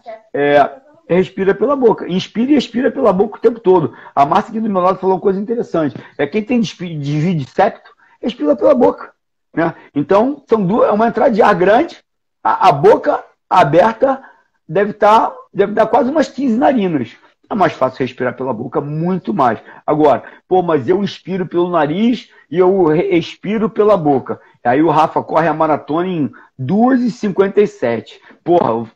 respira pela boca. Inspira e expira pela boca o tempo todo. A Márcia aqui do meu lado falou uma coisa interessante. Quem tem desvio de septo, respira pela boca. Né? Então, é uma entrada de ar grande, a boca aberta deve dar quase umas 15 narinas. É mais fácil respirar pela boca, muito mais. Agora, mas eu inspiro pelo nariz e eu expiro pela boca. Aí o Rafa corre a maratona em 2h57.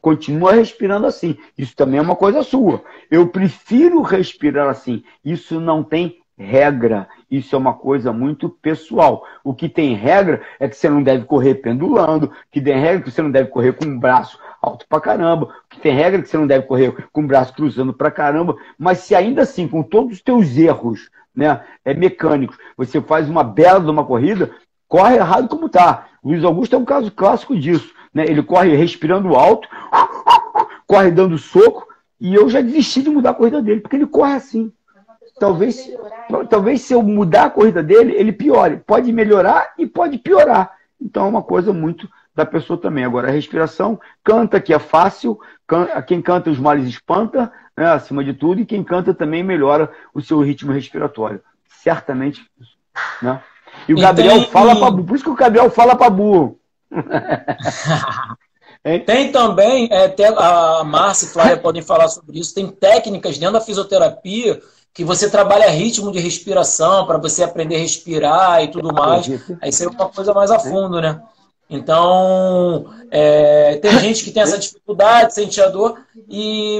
Continua respirando assim. Isso também é uma coisa sua. Eu prefiro respirar assim. Isso não tem regra. Isso é uma coisa muito pessoal. O que tem regra é que você não deve correr pendulando, que tem regra que você não deve correr com o braço alto pra caramba, que tem regra que você não deve correr com o braço cruzando pra caramba, mas se ainda assim, com todos os teus erros, né, mecânicos, você faz uma bela de uma corrida, corre errado como tá. O Luiz Augusto é um caso clássico disso, né? Ele corre respirando alto, corre dando soco, e eu já desisti de mudar a corrida dele, porque ele corre assim. Talvez se eu mudar a corrida dele, ele piore. Pode melhorar e pode piorar. Então é uma coisa muito da pessoa também. Agora, a respiração, canta que é fácil, quem canta os males espanta, né, acima de tudo, e quem canta também melhora o seu ritmo respiratório. Certamente isso. Né? E o Gabriel fala para burro. Por isso que o Gabriel fala para burro. Tem também, até a Márcia e a Flávia podem falar sobre isso, tem técnicas dentro da fisioterapia que você trabalha ritmo de respiração para você aprender a respirar e tudo mais. Aí seria uma coisa mais a fundo, né? Então, tem gente que tem essa dificuldade, sente a dor,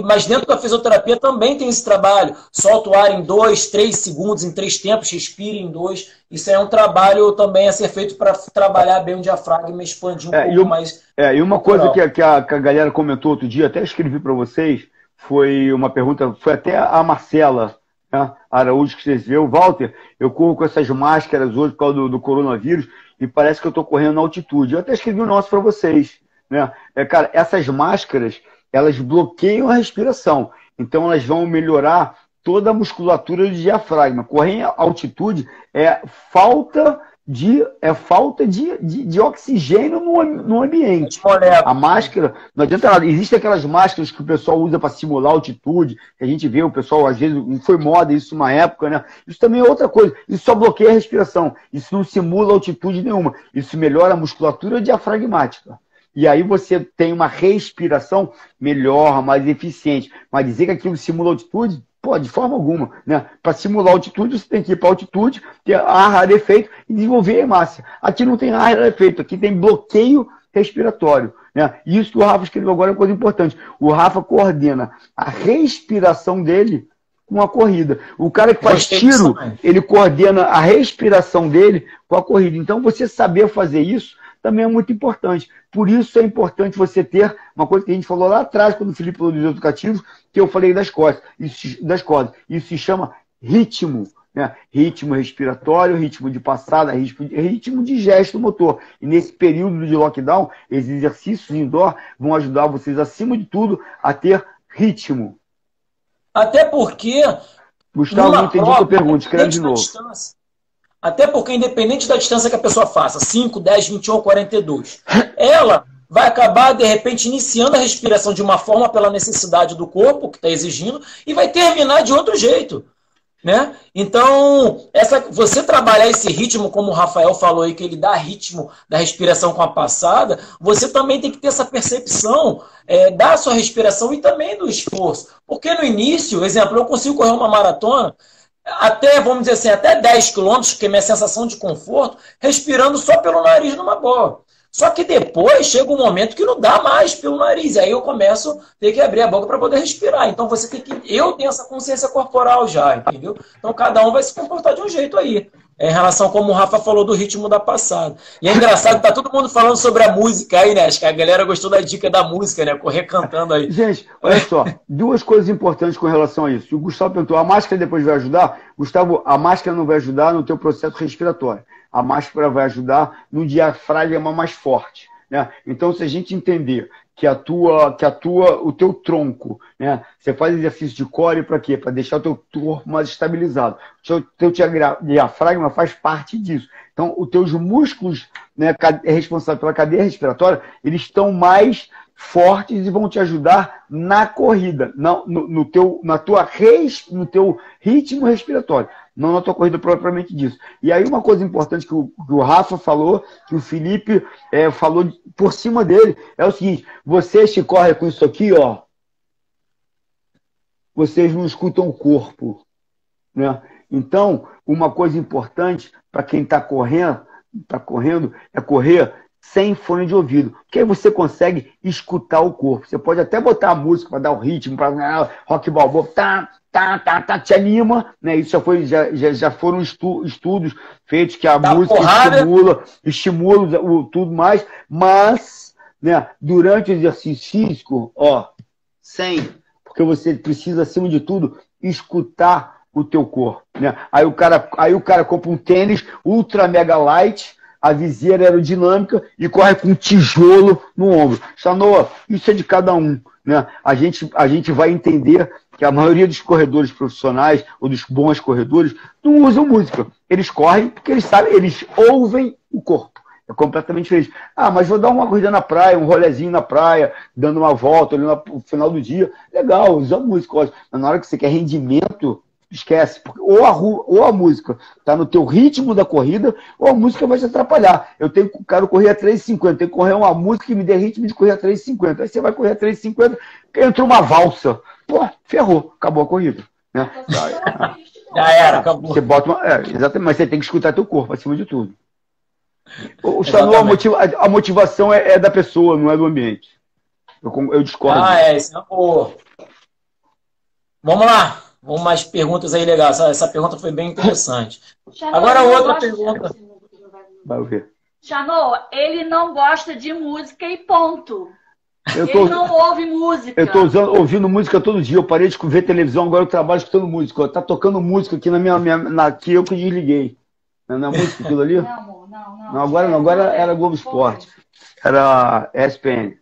mas dentro da fisioterapia também tem esse trabalho. Solta o ar em 2, 3 segundos, em 3 tempos, respira em 2. Isso é um trabalho também a ser feito para trabalhar bem o diafragma e expandir um pouco mais. E uma coisa que a galera comentou outro dia, até escrevi para vocês, foi uma pergunta, foi até a Marcela, né, Araújo, que escreveu: Walter, eu corro com essas máscaras hoje por causa do coronavírus, e parece que eu estou correndo na altitude. Eu até escrevi o nosso para vocês. Né? Cara, essas máscaras, elas bloqueiam a respiração. Então, elas vão melhorar toda a musculatura do diafragma. Correr em altitude é falta de oxigênio no ambiente. A máscara, não adianta nada. Existem aquelas máscaras que o pessoal usa para simular altitude, que a gente vê o pessoal, às vezes, foi moda isso uma época, né? Isso também é outra coisa. Isso só bloqueia a respiração. Isso não simula altitude nenhuma. Isso melhora a musculatura diafragmática. E aí você tem uma respiração melhor, mais eficiente. Mas dizer que aquilo simula altitude, de forma alguma. Né? Para simular altitude, você tem que ir para altitude, ter ar rarefeito e desenvolver a hemácia. Aqui não tem ar rarefeito, aqui tem bloqueio respiratório. Né? E isso que o Rafa escreveu agora é uma coisa importante. O Rafa coordena a respiração dele com a corrida. O cara que faz tiro, ele coordena a respiração dele com a corrida. Então, você saber fazer isso também é muito importante. Por isso é importante você ter uma coisa que a gente falou lá atrás, quando o Felipe falou dos educativos, que eu falei das cordas. Isso se chama ritmo. Né? Ritmo respiratório, ritmo de passada, ritmo de gesto motor. E nesse período de lockdown, esses exercícios indoor vão ajudar vocês, acima de tudo, a ter ritmo. Até porque... Gustavo, não entendi a tua pergunta, escreve de novo. Até porque, independente da distância que a pessoa faça, 5, 10, 21 ou 42, ela vai acabar, de repente, iniciando a respiração de uma forma pela necessidade do corpo, que está exigindo, e vai terminar de outro jeito. Né? Então, você trabalhar esse ritmo, como o Rafael falou aí, que ele dá ritmo da respiração com a passada, você também tem que ter essa percepção da sua respiração e também do esforço. Porque no início, exemplo, eu consigo correr uma maratona, até, vamos dizer assim, até 10 quilômetros, que é minha sensação de conforto, respirando só pelo nariz numa boa. Só que depois chega um momento que não dá mais pelo nariz. Aí eu começo a ter que abrir a boca para poder respirar. Então você tem que... Eu tenho essa consciência corporal já, entendeu? Então cada um vai se comportar de um jeito aí. em relação a como o Rafa falou do ritmo da passada. E é engraçado que tá todo mundo falando sobre a música aí, né? Acho que a galera gostou da dica da música, né? Correr cantando aí. Gente, olha só, duas coisas importantes com relação a isso. O Gustavo perguntou, a máscara depois vai ajudar? Gustavo, a máscara não vai ajudar no teu processo respiratório. A máscara vai ajudar no diafragma mais forte, né? Então, se a gente entender que o teu tronco, né? Você faz exercício de core para quê? Para deixar o teu corpo mais estabilizado. O teu diafragma faz parte disso. Então, os teus músculos, né, responsáveis pela cadeia respiratória, eles estão mais fortes e vão te ajudar na corrida, no teu ritmo respiratório, não na tua corrida propriamente disso. E aí uma coisa importante que o Rafa falou, que o Felipe falou por cima dele, é o seguinte: vocês que correm com isso aqui, ó, vocês não escutam o corpo, né? Então, uma coisa importante para quem está correndo é correr sem fone de ouvido, porque aí você consegue escutar o corpo. Você pode até botar a música para dar o ritmo, para rock balboa, te anima, né? Isso já foram estudos feitos que a música estimula tudo mais, mas, né, durante o exercício físico, ó, porque você precisa, acima de tudo, escutar o teu corpo, né? Aí o cara compra um tênis ultra mega light, a viseira aerodinâmica e corre com um tijolo no ombro. Sanoa, isso é de cada um, né? A gente vai entender que a maioria dos corredores profissionais ou dos bons corredores não usam música. Eles correm porque eles sabem, eles ouvem o corpo. É completamente diferente. Ah, mas vou dar uma corrida na praia, um rolezinho na praia, dando uma volta ali no final do dia. Legal, usa música, ótimo. Mas na hora que você quer rendimento, esquece, porque ou a música está no teu ritmo da corrida, ou a música vai te atrapalhar. Eu quero correr a 3,50, tenho que correr uma música que me dê ritmo de correr a 3,50. Aí você vai correr a 3,50, entrou uma valsa. Pô, ferrou, acabou a corrida. Né? Já era, acabou. Você bota exatamente, mas você tem que escutar teu corpo acima de tudo. A motivação é da pessoa, não é do ambiente. Eu discordo. Isso é boa. Vamos lá. Vamos mais perguntas aí legais. Essa pergunta foi bem interessante. Agora outra pergunta. Vai ver. Chanô, ele não gosta de música e ponto. Ele não ouve música. Eu estou ouvindo música todo dia. Eu parei de ver televisão, agora eu trabalho escutando música. Tá tocando música aqui aqui eu que desliguei. Não é música aquilo ali? Não, agora não. Agora era Globo Esporte. Era ESPN.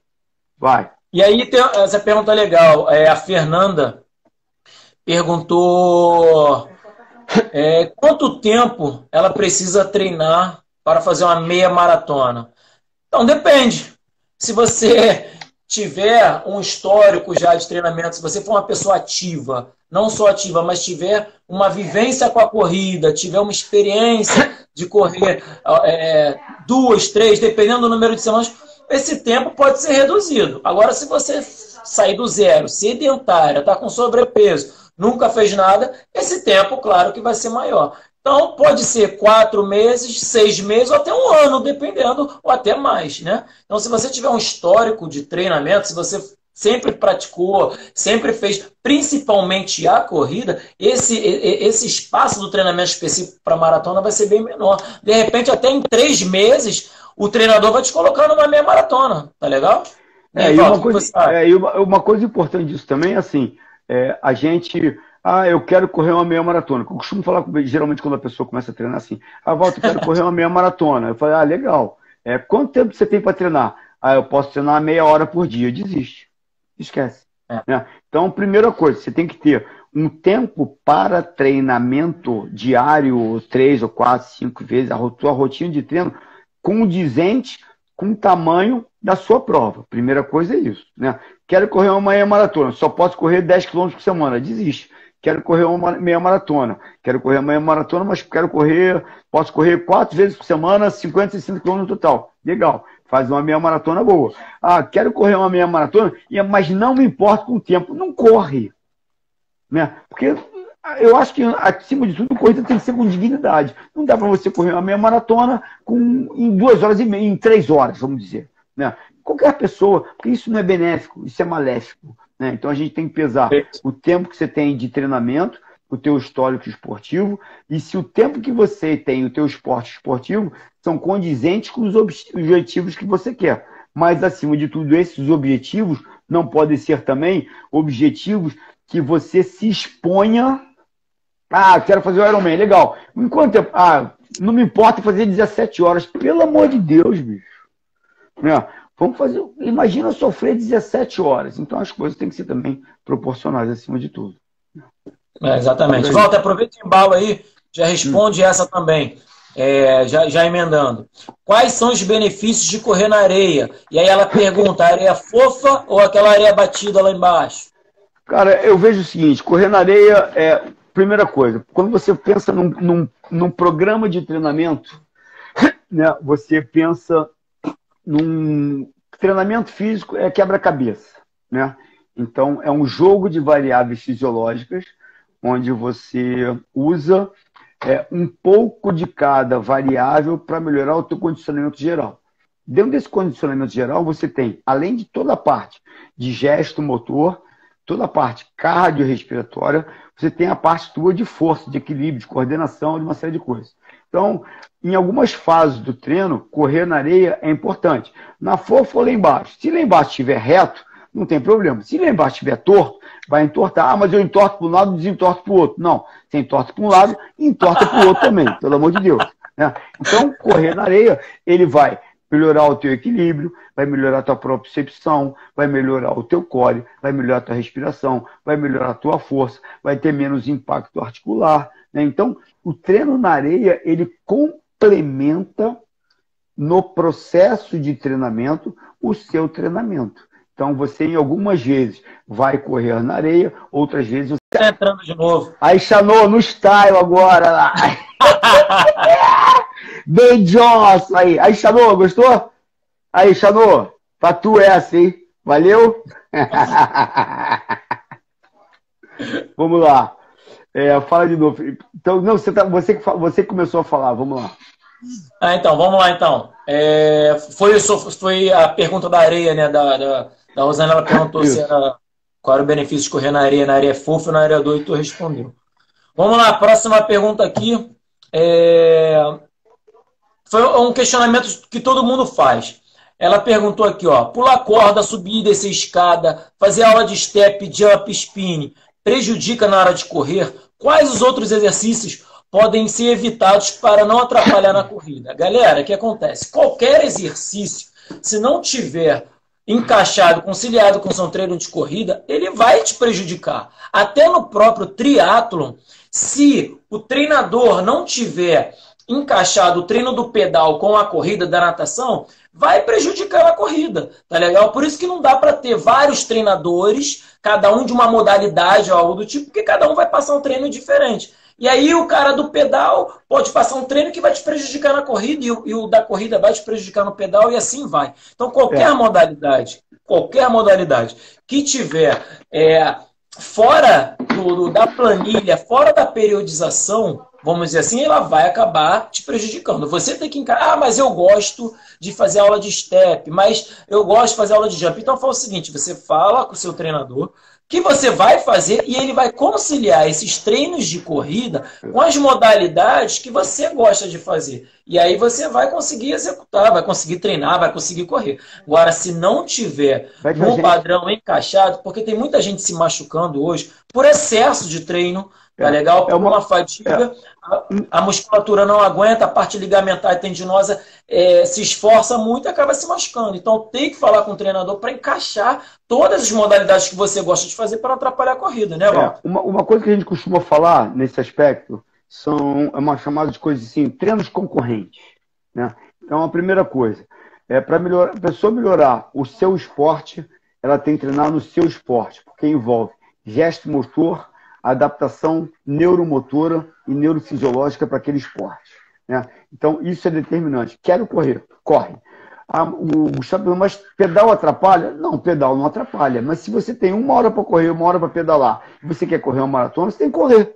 Vai. E aí tem essa pergunta legal. A Fernanda perguntou quanto tempo ela precisa treinar para fazer uma meia maratona. Então, depende. Se você tiver um histórico já de treinamento, se você for uma pessoa ativa, não só ativa, mas tiver uma vivência com a corrida, tiver uma experiência de correr 2, 3, dependendo do número de semanas, esse tempo pode ser reduzido. Agora, se você sair do zero, sedentária, está com sobrepeso, nunca fez nada, esse tempo, claro que vai ser maior. Então, pode ser 4 meses, 6 meses, ou até um ano, dependendo, ou até mais, né? Então, se você tiver um histórico de treinamento, se você sempre praticou, sempre fez, principalmente a corrida, esse espaço do treinamento específico para maratona vai ser bem menor. De repente, até em 3 meses, o treinador vai te colocar numa meia maratona, tá legal? Uma coisa importante disso também é assim, a gente... eu quero correr uma meia maratona. Eu costumo falar, geralmente, quando a pessoa começa a treinar assim, Walter, eu quero correr uma meia maratona. Eu falo, legal. Quanto tempo você tem para treinar? Eu posso treinar meia hora por dia. Desiste. Esquece. Né? Então, primeira coisa, você tem que ter um tempo para treinamento diário, 3 ou 4, 5 vezes, a tua rotina de treino condizente com o tamanho da sua prova. Primeira coisa é isso. Né? Quero correr uma meia maratona. Só posso correr 10 km por semana. Desiste. Quero correr uma meia maratona. Quero correr uma meia maratona, mas posso correr 4 vezes por semana, 50, 60 km no total. Legal. Faz uma meia maratona boa. Quero correr uma meia maratona, mas não me importo com o tempo. Não corre. Né? Porque eu acho que, acima de tudo, a corrida tem que ser com dignidade. Não dá para você correr uma meia maratona em 2 horas e meia, em 3 horas, vamos dizer. Né? Qualquer pessoa, porque isso não é benéfico, isso é maléfico. Né? Então a gente tem que pesar o tempo que você tem de treinamento o teu histórico esportivo e se o tempo que você tem o teu esporte esportivo são condizentes com os objetivos que você quer. Mas, acima de tudo, esses objetivos não podem ser também objetivos que você se exponha. Ah, quero fazer o Ironman, legal. Enquanto tempo? Ah, não me importa fazer 17 horas. Pelo amor de Deus, bicho. Vamos fazer. Imagina sofrer 17 horas. Então as coisas têm que ser também proporcionais acima de tudo. Exatamente. Walter, aproveita o embalo aí, já responde essa também. Já emendando. Quais são os benefícios de correr na areia? E aí ela pergunta, a areia fofa ou aquela areia batida lá embaixo? Cara, eu vejo o seguinte, correr na areia é, primeira coisa, quando você pensa num programa de treinamento, né, você pensa num treinamento físico, é quebra-cabeça, né? Então, é um jogo de variáveis fisiológicas, onde você usa um pouco de cada variável para melhorar o teu condicionamento geral. Dentro desse condicionamento geral, você tem, além de toda a parte de gesto motor, toda a parte cardiorrespiratória, você tem a parte tua de força, de equilíbrio, de coordenação, de uma série de coisas. Então, em algumas fases do treino, correr na areia é importante. Na fofa ou lá embaixo. Se lá embaixo estiver reto, não tem problema. Se lá embaixo estiver torto, vai entortar. Ah, mas eu entorto para um lado e desentorto para o outro. Não, você entorta para um lado e entorta para o outro também, pelo amor de Deus. Né? Então, correr na areia, ele vai melhorar o teu equilíbrio, vai melhorar a tua propriocepção, vai melhorar o teu core, vai melhorar a tua respiração, vai melhorar a tua força, vai ter menos impacto articular. Né? Então, o treino na areia, ele complementa no processo de treinamento o seu treinamento. Então, você, em algumas vezes, vai correr na areia, outras vezes... Você tá entrando de novo. Aí, Xanô, no style agora lá. Bem Joss aí. Aí, Xanô, gostou? Aí, Xanô, pra tu essa, hein? Valeu? Vamos lá. Fala de novo. Então, não, você começou a falar, vamos lá. Então, vamos lá então. Foi a pergunta da areia, né? Da Rosana, ela perguntou qual era o benefício de correr na areia fofa ou na areia doida, e tu respondeu. Vamos lá, próxima pergunta aqui. Foi um questionamento que todo mundo faz. Ela perguntou aqui, ó, pular corda, subir e descer escada, fazer aula de step, jump, spin, prejudica na hora de correr? Quais os outros exercícios podem ser evitados para não atrapalhar na corrida? Galera, o que acontece? Qualquer exercício, se não tiver encaixado, conciliado com o seu treino de corrida, ele vai te prejudicar. Até no próprio triatlon, se o treinador não tiver encaixado o treino do pedal com a corrida da natação, vai prejudicar a corrida, tá legal? Por isso que não dá para ter vários treinadores, cada um de uma modalidade ou algo do tipo, porque cada um vai passar um treino diferente. E aí o cara do pedal pode passar um treino que vai te prejudicar na corrida e o da corrida vai te prejudicar no pedal e assim vai. Então qualquer modalidade que tiver fora da planilha, fora da periodização, vamos dizer assim, ela vai acabar te prejudicando. Você tem que encarar, mas eu gosto de fazer aula de step, mas eu gosto de fazer aula de jump. Então fala o seguinte, você fala com o seu treinador que você vai fazer e ele vai conciliar esses treinos de corrida com as modalidades que você gosta de fazer. E aí você vai conseguir executar, vai conseguir treinar, vai conseguir correr. Agora, se não tiver um padrão encaixado, porque tem muita gente se machucando hoje por excesso de treino, tá legal? Por uma fadiga, a musculatura não aguenta, a parte ligamentar e tendinosa se esforça muito e acaba se machucando. Então tem que falar com o treinador para encaixar todas as modalidades que você gosta de fazer para não atrapalhar a corrida, né, Walter? Uma coisa que a gente costuma falar nesse aspecto é uma chamada de coisa assim, treinos concorrentes. Né? Então a primeira coisa, para a pessoa melhorar o seu esporte, ela tem que treinar no seu esporte, porque envolve gesto motor, adaptação neuromotora e neurofisiológica para aquele esporte. Né? Então, isso é determinante. Quero correr, corre. Mas pedal atrapalha? Não, pedal não atrapalha. Mas se você tem 1 hora para correr, 1 hora para pedalar, e você quer correr uma maratona, você tem que correr.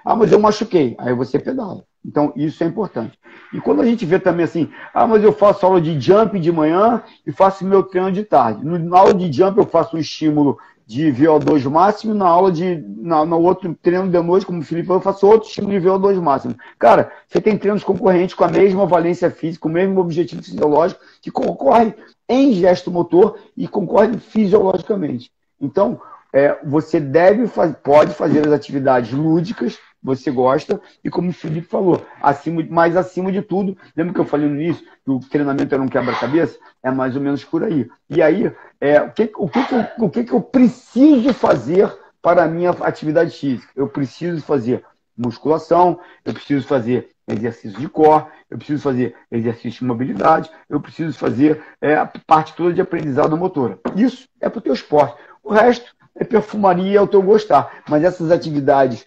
Ah, mas eu machuquei. Aí você pedala. Então, isso é importante. E quando a gente vê também assim, mas eu faço aula de jump de manhã e faço meu treino de tarde. Na aula de jump eu faço um estímulo de VO2 máximo, na outro treino de noite, como o Felipe falou, eu faço outro estímulo de VO2 máximo. Cara, você tem treinos concorrentes com a mesma valência física, com o mesmo objetivo fisiológico, que concorrem em gesto motor e concorrem fisiologicamente. Então, você pode fazer as atividades lúdicas, você gosta, e como o Felipe falou, mas acima de tudo, lembra que eu falei no início, que o treinamento era um quebra-cabeça? É mais ou menos por aí. E aí, o que eu preciso fazer para a minha atividade física? Eu preciso fazer musculação, eu preciso fazer exercício de core, eu preciso fazer exercício de mobilidade, eu preciso fazer a parte toda de aprendizado motora. Isso é para o teu esporte. O resto é perfumaria, é o teu gostar. Mas essas atividades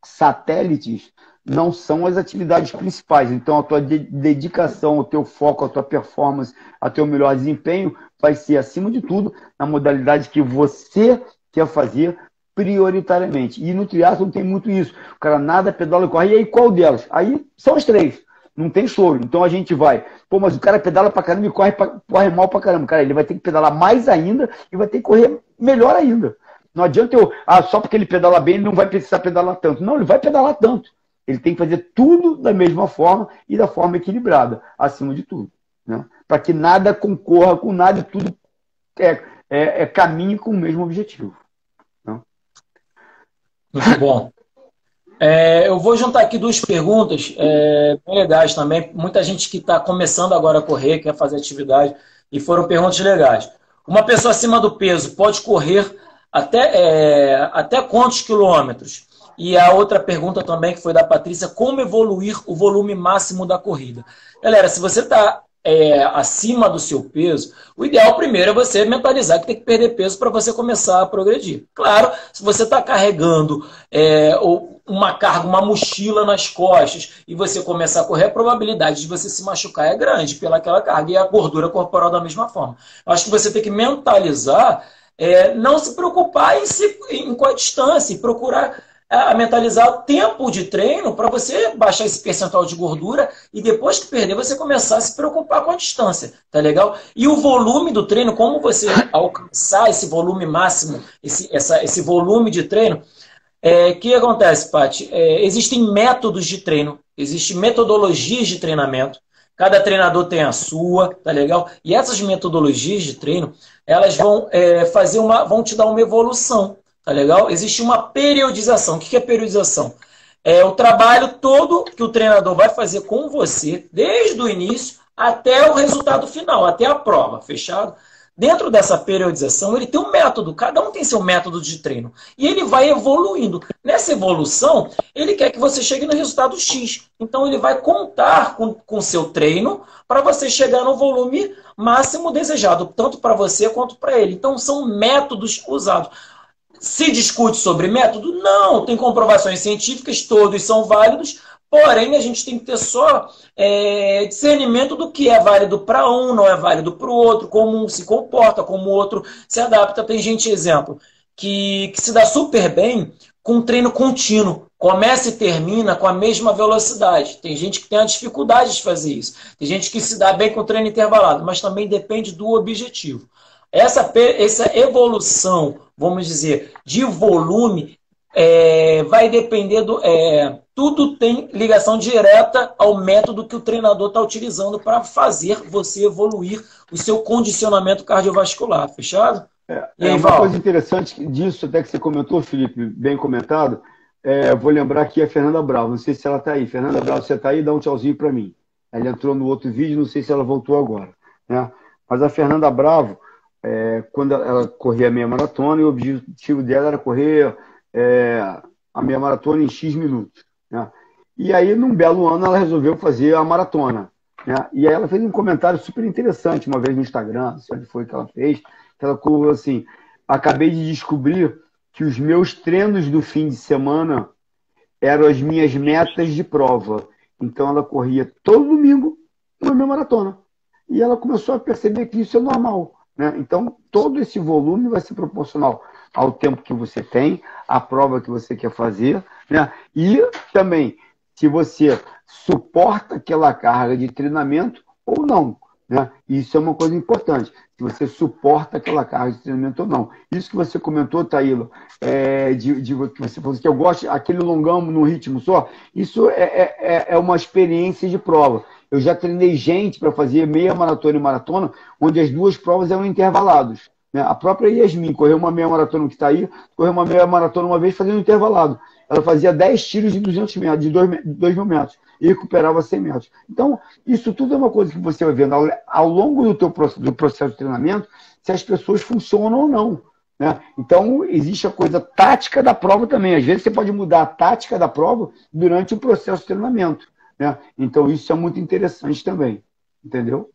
satélites não são as atividades principais. Então, a tua dedicação, o teu foco, a tua performance, o teu melhor desempenho vai ser, acima de tudo, na modalidade que você quer fazer prioritariamente. E no triatlon tem muito isso. O cara nada, pedala e corre. E aí, qual delas? Aí são as três. Não tem choro. Então a gente vai. Pô, mas o cara pedala pra caramba e corre mal pra caramba. Cara, ele vai ter que pedalar mais ainda e vai ter que correr melhor ainda. Não adianta só porque ele pedala bem, ele não vai precisar pedalar tanto. Não, ele vai pedalar tanto. Ele tem que fazer tudo da mesma forma e da forma equilibrada, acima de tudo. Né? Para que nada concorra com nada e tudo caminhe com o mesmo objetivo. Né? Muito bom. Eu vou juntar aqui duas perguntas bem legais também. Muita gente que está começando agora a correr, quer fazer atividade, e foram perguntas legais. Uma pessoa acima do peso pode correr até quantos quilômetros? E a outra pergunta também, que foi da Patrícia, como evoluir o volume máximo da corrida? Galera, se você está acima do seu peso, o ideal primeiro é você mentalizar que tem que perder peso para você começar a progredir. Claro, se você está carregando uma carga, uma mochila nas costas e você começar a correr, a probabilidade de você se machucar é grande pelaquela carga e a gordura corporal da mesma forma. Eu acho que você tem que mentalizar, não se preocupar com a distância e procurar mentalizar o tempo de treino para você baixar esse percentual de gordura e depois que perder, você começar a se preocupar com a distância, tá legal? E o volume do treino, como você alcançar esse volume máximo, esse volume de treino, o que acontece, Paty? Existem métodos de treino, existem metodologias de treinamento, cada treinador tem a sua, tá legal? E essas metodologias de treino, elas vão vão te dar uma evolução. Tá legal? Existe uma periodização. O que é periodização? É o trabalho todo que o treinador vai fazer com você, desde o início até o resultado final, até a prova, fechado? Dentro dessa periodização, ele tem um método, cada um tem seu método de treino. E ele vai evoluindo. Nessa evolução, ele quer que você chegue no resultado X. Então, ele vai contar com o seu treino para você chegar no volume máximo desejado, tanto para você quanto para ele. Então, são métodos usados. Se discute sobre método? Não, tem comprovações científicas, todos são válidos, porém a gente tem que ter só discernimento do que é válido para um, não é válido para o outro, como um se comporta, como o outro se adapta. Tem gente, exemplo, que se dá super bem com treino contínuo, começa e termina com a mesma velocidade. Tem gente que tem a dificuldade de fazer isso, tem gente que se dá bem com treino intervalado, mas também depende do objetivo. Essa evolução, vamos dizer, de volume, vai depender tudo tem ligação direta ao método que o treinador está utilizando para fazer você evoluir o seu condicionamento cardiovascular. Fechado? E aí, uma coisa interessante disso, até que você comentou, Felipe, bem comentado, vou lembrar aqui a Fernanda Bravo. Não sei se ela está aí. Fernanda Bravo, você está aí? Dá um tchauzinho para mim. Ela entrou no outro vídeo, não sei se ela voltou agora. Né? Mas a Fernanda Bravo, quando ela corria a meia maratona, e o objetivo dela era correr a meia maratona em X minutos. Né? E aí, num belo ano, ela resolveu fazer a maratona. Né? E aí ela fez um comentário super interessante uma vez no Instagram, não sei onde foi que ela fez, que ela colocou assim: acabei de descobrir que os meus treinos do fim de semana eram as minhas metas de prova. Então ela corria todo domingo uma meia maratona. E ela começou a perceber que isso é normal. Né? Então, todo esse volume vai ser proporcional ao tempo que você tem, à prova que você quer fazer, né? E também, se você suporta aquela carga de treinamento ou não. né? E isso é uma coisa importante, se você suporta aquela carga de treinamento ou não. Isso que você comentou, Taíla, que você falou que eu gosto, aquele longão no ritmo só, isso é uma experiência de prova. Eu já treinei gente para fazer meia maratona e maratona, onde as duas provas eram intervalados, né? A própria Yasmin correu uma meia maratona que está aí, correu uma meia maratona uma vez fazendo intervalado. Ela fazia 10 tiros de 200 metros, de 2.000 metros, e recuperava 100 metros. Então, isso tudo é uma coisa que você vai vendo ao longo do processo de treinamento, se as pessoas funcionam ou não, né? Então, existe a coisa tática da prova também. Às vezes, você pode mudar a tática da prova durante o processo de treinamento, né? Então, isso é muito interessante também, entendeu?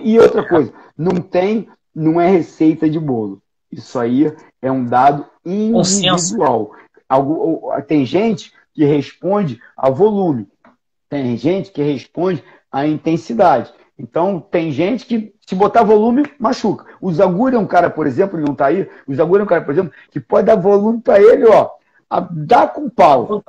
E outra coisa, não é receita de bolo. Isso aí é um dado individual. Tem gente que responde ao volume, tem gente que responde à intensidade. Então, tem gente que, se botar volume, machuca. O Zaguri é um cara, por exemplo, ele não está aí, o Zaguri é um cara, por exemplo, que pode dar volume para ele, ó, dá com pau.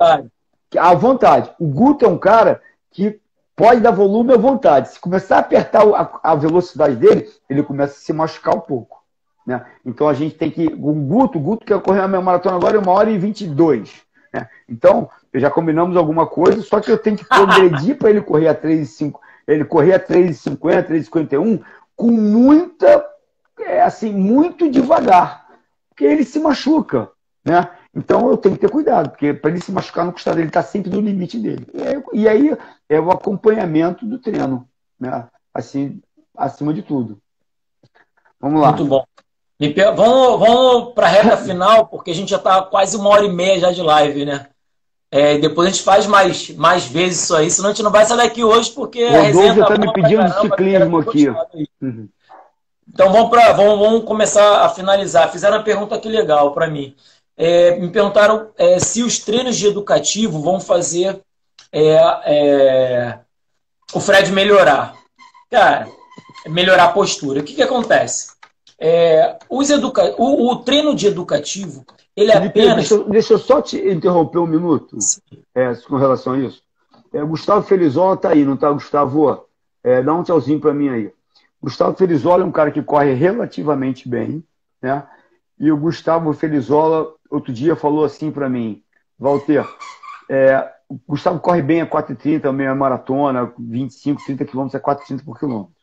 À vontade. O Guto é um cara que pode dar volume à vontade. Se começar a apertar a velocidade dele, ele começa a se machucar um pouco, né? Então a gente tem que... O Guto quer correr a minha maratona agora em 1h22. Né? Então, já combinamos alguma coisa, só que eu tenho que progredir para ele correr a 3,5. Ele correr a 3,50, 3,51, com muita... assim, muito devagar. Porque ele se machuca, né? Então eu tenho que ter cuidado, porque para ele se machucar no costado, ele está sempre no limite dele. E aí é o acompanhamento do treino, né? Assim, acima de tudo. Vamos lá. Muito bom. Vamos para a reta final, porque a gente já está quase 1h30 já de live, né? Depois a gente faz mais vezes isso aí, senão a gente não vai sair daqui hoje, porque a resenha está me pedindo de ciclismo aqui. Uhum. Então vamos começar a finalizar. Fizeram uma pergunta aqui legal para mim. Me perguntaram se os treinos de educativo vão fazer o Fred melhorar. Cara, melhorar a postura. O que acontece? O treino de educativo, ele é apenas... Deixa eu só te interromper um minuto com relação a isso. Gustavo Felizola está aí, não está, Gustavo? Dá um tchauzinho para mim aí. Gustavo Felizola é um cara que corre relativamente bem, né? E o Gustavo Felizola, outro dia, falou assim para mim: Walter, o Gustavo corre bem a 4h30, meia maratona, 25, 30 quilômetros, 4h30 por quilômetro.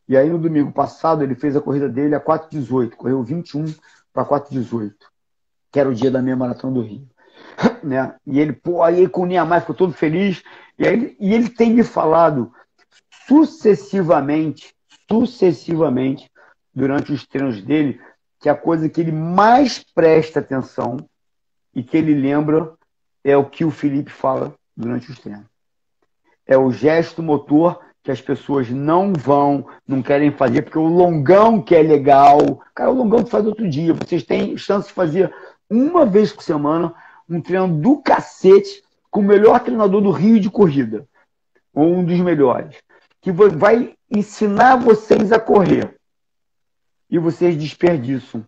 E aí, no domingo passado, ele fez a corrida dele a 4h18, correu 21 para 4h18, que era o dia da meia maratona do Rio. Né? E ele, aí com o Niamar ficou todo feliz. E ele tem me falado sucessivamente, durante os treinos dele, que a coisa que ele mais presta atenção e que ele lembra é o que o Felipe fala durante os treinos. É o gesto motor que as pessoas não querem fazer, porque o longão que é legal, cara, o longão tu faz outro dia. Vocês têm chance de fazer uma vez por semana um treino do cacete com o melhor treinador do Rio de corrida, ou um dos melhores, que vai ensinar vocês a correr. E vocês desperdiçam.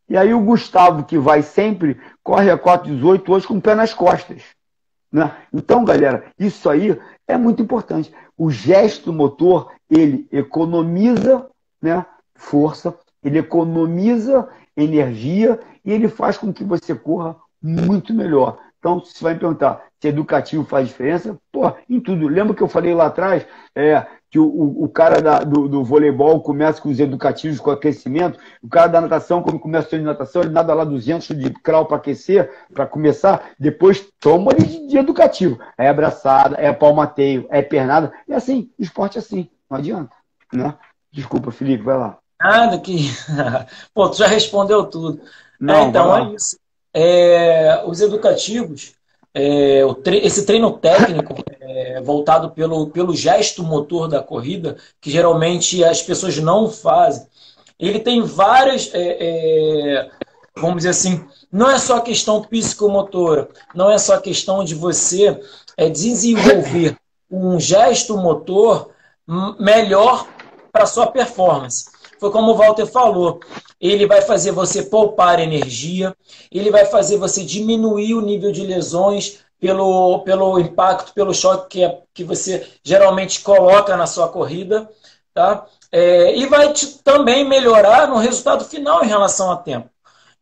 E aí o Gustavo, que vai sempre, corre a 4h18 hoje com o pé nas costas. Né? Então, galera, isso aí é muito importante. O gesto motor, ele economiza, né, força, ele economiza energia e ele faz com que você corra muito melhor. Então, você vai me perguntar se educativo faz diferença? Pô, em tudo. Lembra que eu falei lá atrás que o cara do voleibol começa com os educativos, com aquecimento. O cara da natação, quando começa o treino de natação, ele nada lá 200 de crawl para aquecer, para começar. Depois toma ele de educativo. É abraçada, é palmateio, é pernada. E assim, esporte é assim. Não adianta. Né? Desculpa, Felipe, vai lá. Nada que... Pô, tu já respondeu tudo. Não, então, é isso. Os educativos, esse treino técnico voltado pelo gesto motor da corrida, que geralmente as pessoas não fazem, ele tem várias, vamos dizer assim, não é só questão psicomotora, não é só questão de você desenvolver um gesto motor melhor para a sua performance. Foi como o Walter falou, ele vai fazer você poupar energia, ele vai fazer você diminuir o nível de lesões pelo impacto, pelo choque que você geralmente coloca na sua corrida, tá? E vai também melhorar no resultado final em relação a tempo.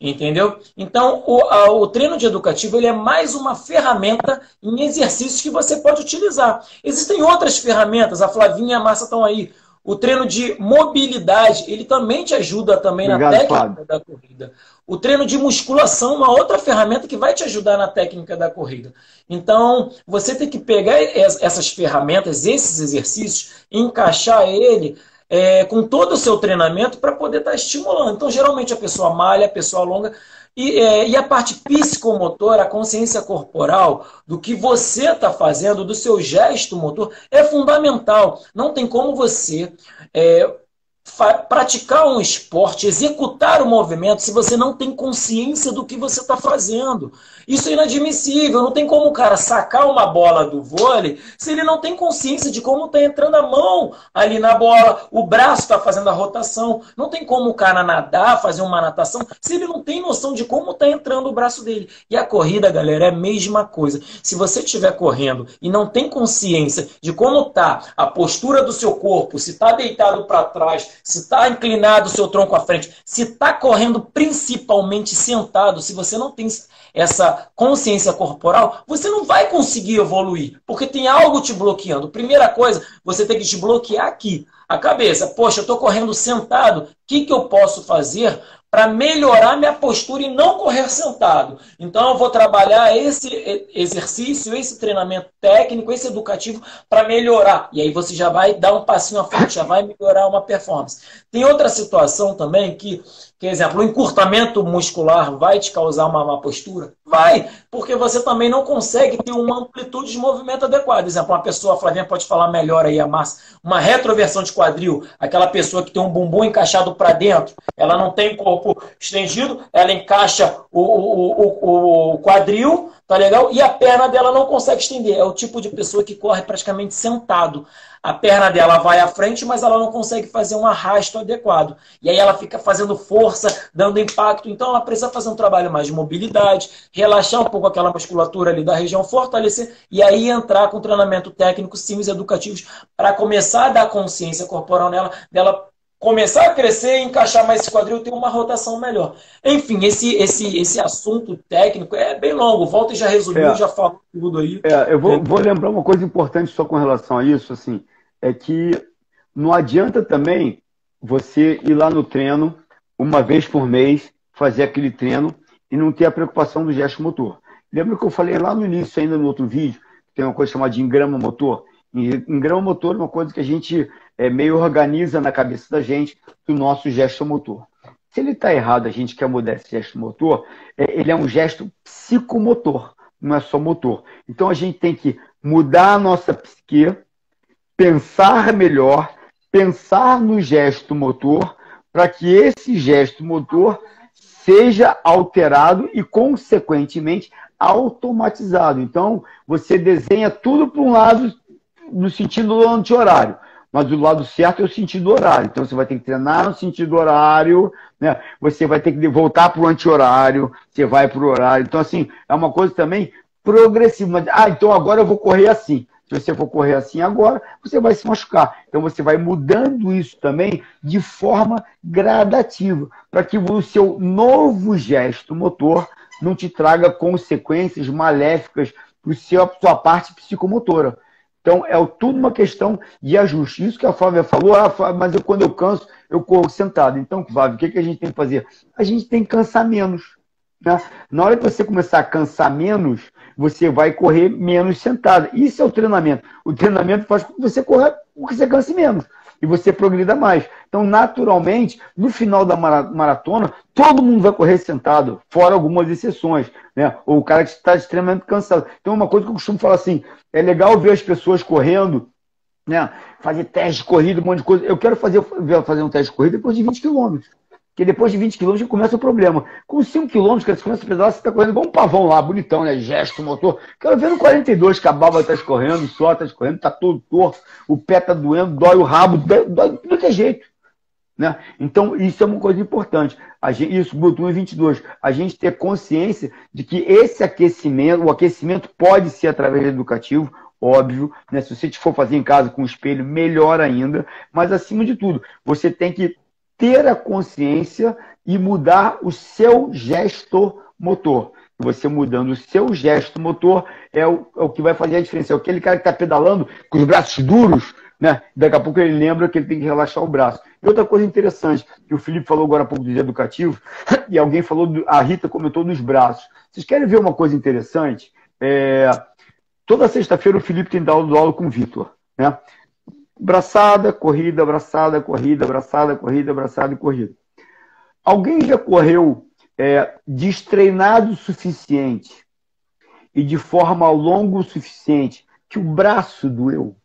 Entendeu? Então, o treino de educativo ele é mais uma ferramenta em exercícios que você pode utilizar. Existem outras ferramentas, a Flavinha e a Márcia estão aí. O treino de mobilidade, ele também te ajuda também na técnica da corrida. O treino de musculação, uma outra ferramenta que vai te ajudar na técnica da corrida. Então, você tem que pegar essas ferramentas, esses exercícios, encaixar ele com todo o seu treinamento para poder estar estimulando. Então, geralmente, a pessoa malha, a pessoa alonga. E a parte psicomotora, a consciência corporal, do que você está fazendo, do seu gesto motor, é fundamental. Não tem como você praticar um esporte, executar o movimento, se você não tem consciência do que você está fazendo. Isso é inadmissível. Não tem como o cara sacar uma bola do vôlei se ele não tem consciência de como está entrando a mão ali na bola, o braço está fazendo a rotação. Não tem como o cara nadar, fazer uma natação, se ele não tem noção de como está entrando o braço dele. E a corrida, galera, é a mesma coisa. Se você estiver correndo e não tem consciência de como está a postura do seu corpo, se está deitado para trás, se está inclinado o seu tronco à frente, se está correndo principalmente sentado, se você não tem essa consciência corporal, você não vai conseguir evoluir, porque tem algo te bloqueando. Primeira coisa, você tem que desbloquear aqui, a cabeça. Poxa, eu estou correndo sentado, o que eu posso fazer para melhorar minha postura e não correr sentado? Então eu vou trabalhar esse exercício, esse treinamento técnico, esse educativo para melhorar. E aí você já vai dar um passinho à frente, já vai melhorar uma performance. Tem outra situação também que exemplo, o encurtamento muscular vai te causar uma má postura? Vai, porque você também não consegue ter uma amplitude de movimento adequada. Exemplo, uma pessoa, a Flavinha pode falar melhor aí, a Márcia, uma retroversão de quadril, aquela pessoa que tem um bumbum encaixado para dentro, ela não tem corpo estendido, ela encaixa o quadril, tá legal? E a perna dela não consegue estender. É o tipo de pessoa que corre praticamente sentado. A perna dela vai à frente, mas ela não consegue fazer um arrasto adequado. E aí ela fica fazendo força, dando impacto. Então ela precisa fazer um trabalho mais de mobilidade, relaxar um pouco aquela musculatura ali da região, fortalecer e aí entrar com treinamento técnico, sims educativos, para começar a dar consciência corporal nela, dela começar a crescer e encaixar mais esse quadril, ter uma rotação melhor. Enfim, esse assunto técnico é bem longo. Volta e já resumiu, já falou tudo aí. Eu vou lembrar uma coisa importante só com relação a isso, assim, é que não adianta também você ir lá no treino, uma vez por mês, fazer aquele treino e não ter a preocupação do gesto motor. Lembra que eu falei lá no início, ainda no outro vídeo, que tem uma coisa chamada de engrama motor? Engrama motor é uma coisa que a gente meio organiza na cabeça da gente do nosso gesto motor. Se ele está errado, a gente quer mudar esse gesto motor, ele é um gesto psicomotor, não é só motor. Então a gente tem que mudar a nossa psique, pensar melhor, pensar no gesto motor, para que esse gesto motor seja alterado e, consequentemente, automatizado. Então, você desenha tudo para um lado no sentido do anti-horário, mas o lado certo é o sentido horário. Então, você vai ter que treinar no sentido horário, né? Você vai ter que voltar para o anti-horário, você vai para o horário. Então, assim, é uma coisa também progressiva. Então agora eu vou correr assim. Se você for correr assim agora, você vai se machucar. Então você vai mudando isso também de forma gradativa, para que o seu novo gesto motor não te traga consequências maléficas para a sua parte psicomotora. Então é tudo uma questão de ajuste. Isso que a Flávia falou, mas quando eu canso, eu corro sentado. Então, Flávia, o que a gente tem que fazer? A gente tem que cansar menos. Né? Na hora que você começar a cansar menos, você vai correr menos sentado. Isso é o treinamento. O treinamento faz com que você corra, com que você canse menos. E você progrida mais. Então, naturalmente, no final da maratona, todo mundo vai correr sentado, fora algumas exceções. Né? Ou o cara que está extremamente cansado. Então, uma coisa que eu costumo falar assim, é legal ver as pessoas correndo, né? Fazer teste de corrida, um monte de coisa. Eu quero fazer um teste de corrida depois de 20 quilômetros. Porque depois de 20 quilômetros começa o problema. Com 5 quilômetros, que você começa a pedalar, você está correndo igual um pavão lá, bonitão, né? Gesto, motor. Quero ver no 42 que a baba está escorrendo, o suor está escorrendo, está todo torto, o pé está doendo, dói o rabo, dói de qualquer jeito. né? Então, isso é uma coisa importante. Isso, Bluetooth 22. A gente ter consciência de que esse aquecimento, o aquecimento pode ser através do educativo, óbvio, né? Se você for fazer em casa com o espelho, melhor ainda. Mas, acima de tudo, você tem que ter a consciência e mudar o seu gesto motor. Você mudando o seu gesto motor é o que vai fazer a diferença. É aquele cara que está pedalando com os braços duros, né? Daqui a pouco ele lembra que ele tem que relaxar o braço. E outra coisa interessante, que o Felipe falou agora há pouco dos educativos, e alguém falou, a Rita comentou dos braços. Vocês querem ver uma coisa interessante? Toda sexta-feira o Felipe tem dado aula com o Vitor, né? Braçada, corrida, braçada, corrida, braçada, corrida, braçada e corrida. Alguém já correu destreinado o suficiente e de forma longa o suficiente que o braço doeu?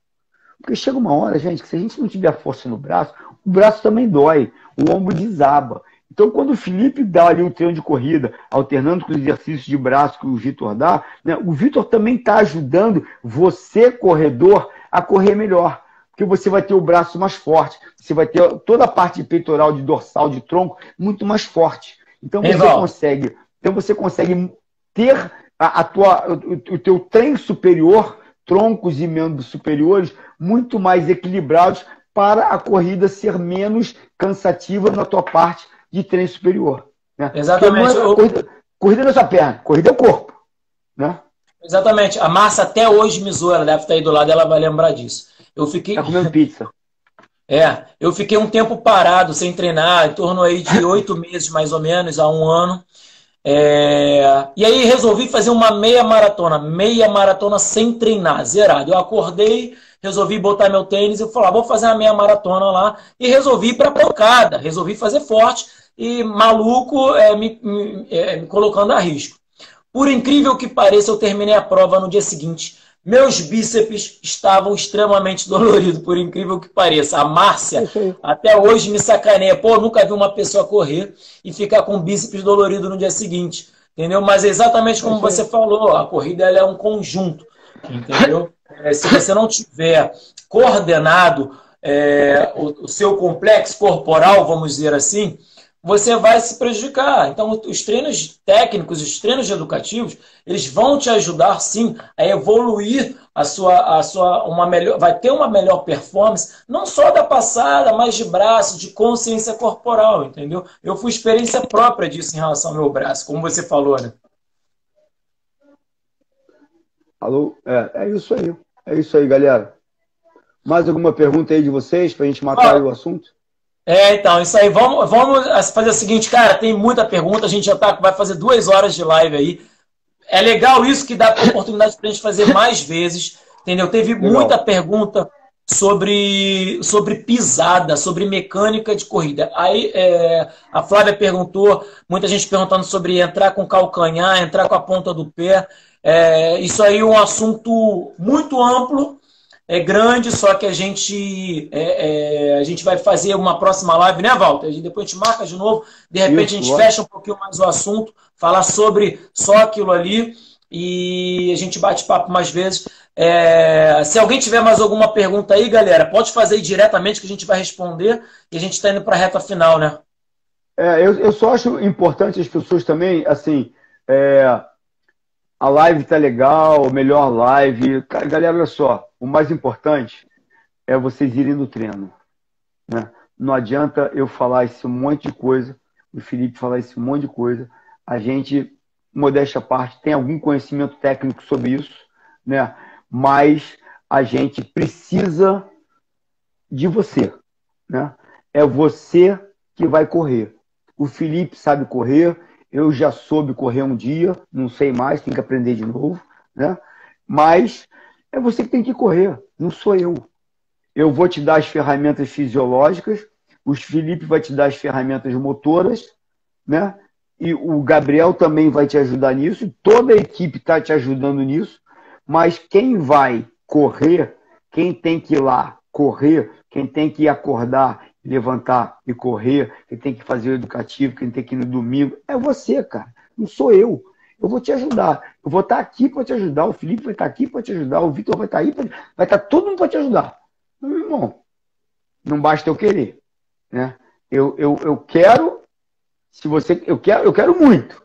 Porque chega uma hora, gente, que se a gente não tiver força no braço, o braço também dói, o ombro desaba. Então, quando o Felipe dá ali um treino de corrida, alternando com os exercícios de braço que o Vitor dá, né, o Vitor também está ajudando você, corredor, a correr melhor. Porque você vai ter o braço mais forte, você vai ter toda a parte de peitoral, de dorsal, de tronco, muito mais forte. Então, você consegue ter o teu trem superior, troncos e membros superiores, muito mais equilibrados para a corrida ser menos cansativa na tua parte de trem superior. Né? Exatamente. Corrida não é só perna, corrida é o corpo. Né? Exatamente. A Márcia até hoje me zoa, ela deve estar aí do lado, ela vai lembrar disso. Tá comendo pizza. Eu fiquei um tempo parado, sem treinar, em torno aí de 8 meses, mais ou menos, a 1 ano. E aí resolvi fazer uma meia maratona sem treinar, zerado. Eu acordei, resolvi botar meu tênis e falar, vou fazer uma meia maratona lá. E resolvi ir para a pancada, resolvi fazer forte e maluco me colocando a risco. Por incrível que pareça, eu terminei a prova no dia seguinte. Meus bíceps estavam extremamente doloridos, por incrível que pareça. A Márcia até hoje me sacaneia. Pô, nunca vi uma pessoa correr e ficar com bíceps dolorido no dia seguinte. Entendeu? Mas é exatamente como você falou, a corrida ela é um conjunto. Entendeu? Se você não tiver coordenado o seu complexo corporal, vamos dizer assim, você vai se prejudicar. Então, os treinos técnicos, os treinos educativos, eles vão te ajudar, sim, a evoluir vai ter uma melhor performance, não só da passada, mas de braço, de consciência corporal, entendeu? Eu fui experiência própria disso em relação ao meu braço, como você falou, né? Alô? É isso aí. É isso aí, galera. Mais alguma pergunta aí de vocês, para a gente matar o assunto? Então, isso aí. Vamos fazer o seguinte, cara, tem muita pergunta, a gente já vai fazer 2 horas de live aí. É legal isso que dá a oportunidade para a gente fazer mais vezes, entendeu? Teve muita pergunta sobre pisada, sobre mecânica de corrida. Aí a Flávia perguntou, muita gente perguntando sobre entrar com calcanhar, entrar com a ponta do pé. Isso aí é um assunto muito amplo, grande, só que a gente vai fazer uma próxima live, né, Walter? Depois a gente marca de novo, de repente a gente fecha um pouquinho mais o assunto, falar sobre só aquilo ali e a gente bate papo mais vezes. Se alguém tiver mais alguma pergunta aí, galera, pode fazer aí diretamente que a gente vai responder e a gente está indo para a reta final, né? Eu só acho importante as pessoas também, assim, a live tá legal, melhor live. Galera, olha só, o mais importante é vocês irem no treino. Né? Não adianta eu falar esse monte de coisa, o Felipe falar esse monte de coisa. A gente, modéstia à parte, tem algum conhecimento técnico sobre isso, né? Mas a gente precisa de você. Né? É você que vai correr. O Felipe sabe correr, eu já soube correr um dia, não sei mais, tem que aprender de novo, né? Mas é você que tem que correr, não sou eu. Eu vou te dar as ferramentas fisiológicas, o Felipe vai te dar as ferramentas motoras, né? E o Gabriel também vai te ajudar nisso, toda a equipe está te ajudando nisso, mas quem vai correr, quem tem que ir lá correr, quem tem que acordar, levantar e correr, quem tem que fazer o educativo, quem tem que ir no domingo, é você, cara. Não sou eu. Eu vou te ajudar. Eu vou estar aqui para te ajudar. O Felipe vai estar aqui para te ajudar. O Vitor vai estar aí. Vai estar todo mundo para te ajudar. Meu irmão, não basta eu querer. Né? Eu quero, se você, eu quero muito,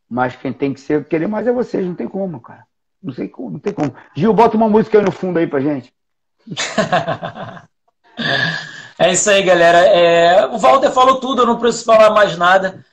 mas quem tem que querer mais é vocês, não tem como, cara. Não sei como, não tem como. Gil, bota uma música aí no fundo aí pra gente. É isso aí, galera. O Walter falou tudo, eu não preciso falar mais nada.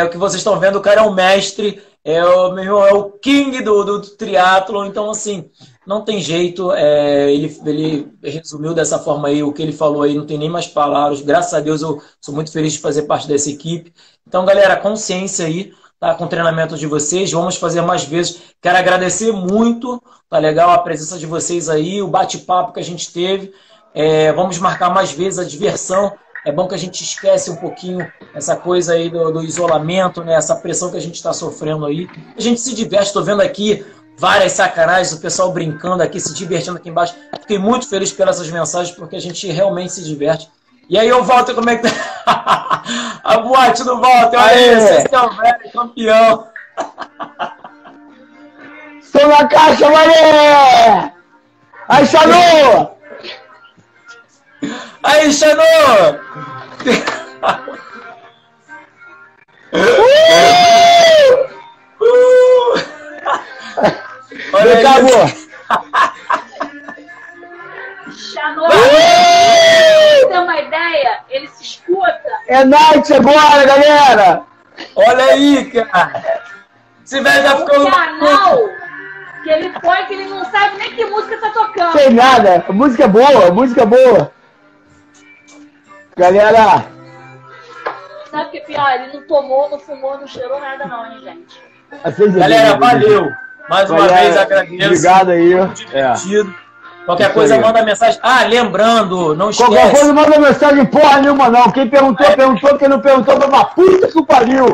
O que vocês estão vendo, o cara é um mestre, é o king do triatlon, então assim, não tem jeito. Ele resumiu dessa forma aí, o que ele falou aí, não tem nem mais palavras. Graças a Deus eu sou muito feliz de fazer parte dessa equipe. Então, galera, consciência aí, tá, com o treinamento de vocês, vamos fazer mais vezes. Quero agradecer muito, tá legal, a presença de vocês aí, o bate-papo que a gente teve. Vamos marcar mais vezes a diversão. É bom que a gente esquece um pouquinho essa coisa aí do isolamento, né? Essa pressão que a gente está sofrendo aí. A gente se diverte, estou vendo aqui várias sacanagens, o pessoal brincando aqui, se divertindo aqui embaixo. Fiquei muito feliz pelas essas mensagens, porque a gente realmente se diverte. E aí, ô Walter, como é que tá? A boate do Walter, olha aí, você é o velho campeão. Estou na caixa, mané! Aí, Xanu! Aí, Xanu! Olha aí. Acabou! Xanu, pra ter uma ideia, ele se escuta. É night agora, galera! Olha aí, cara! Esse velho já ficou... O canal que ele põe, que ele não sabe nem que música tá tocando. Sem nada, a música é boa, a música é boa. Galera! Sabe o que é pior? Ele não tomou, não fumou, não cheirou nada não, hein, gente? Galera, valeu! Mais uma vez agradeço. Obrigado aí. Divertido. Qualquer coisa, manda mensagem. Lembrando, não esquece. Qualquer coisa, manda mensagem porra nenhuma, não. Quem perguntou, perguntou. Quem não perguntou, foi uma puta que o pariu.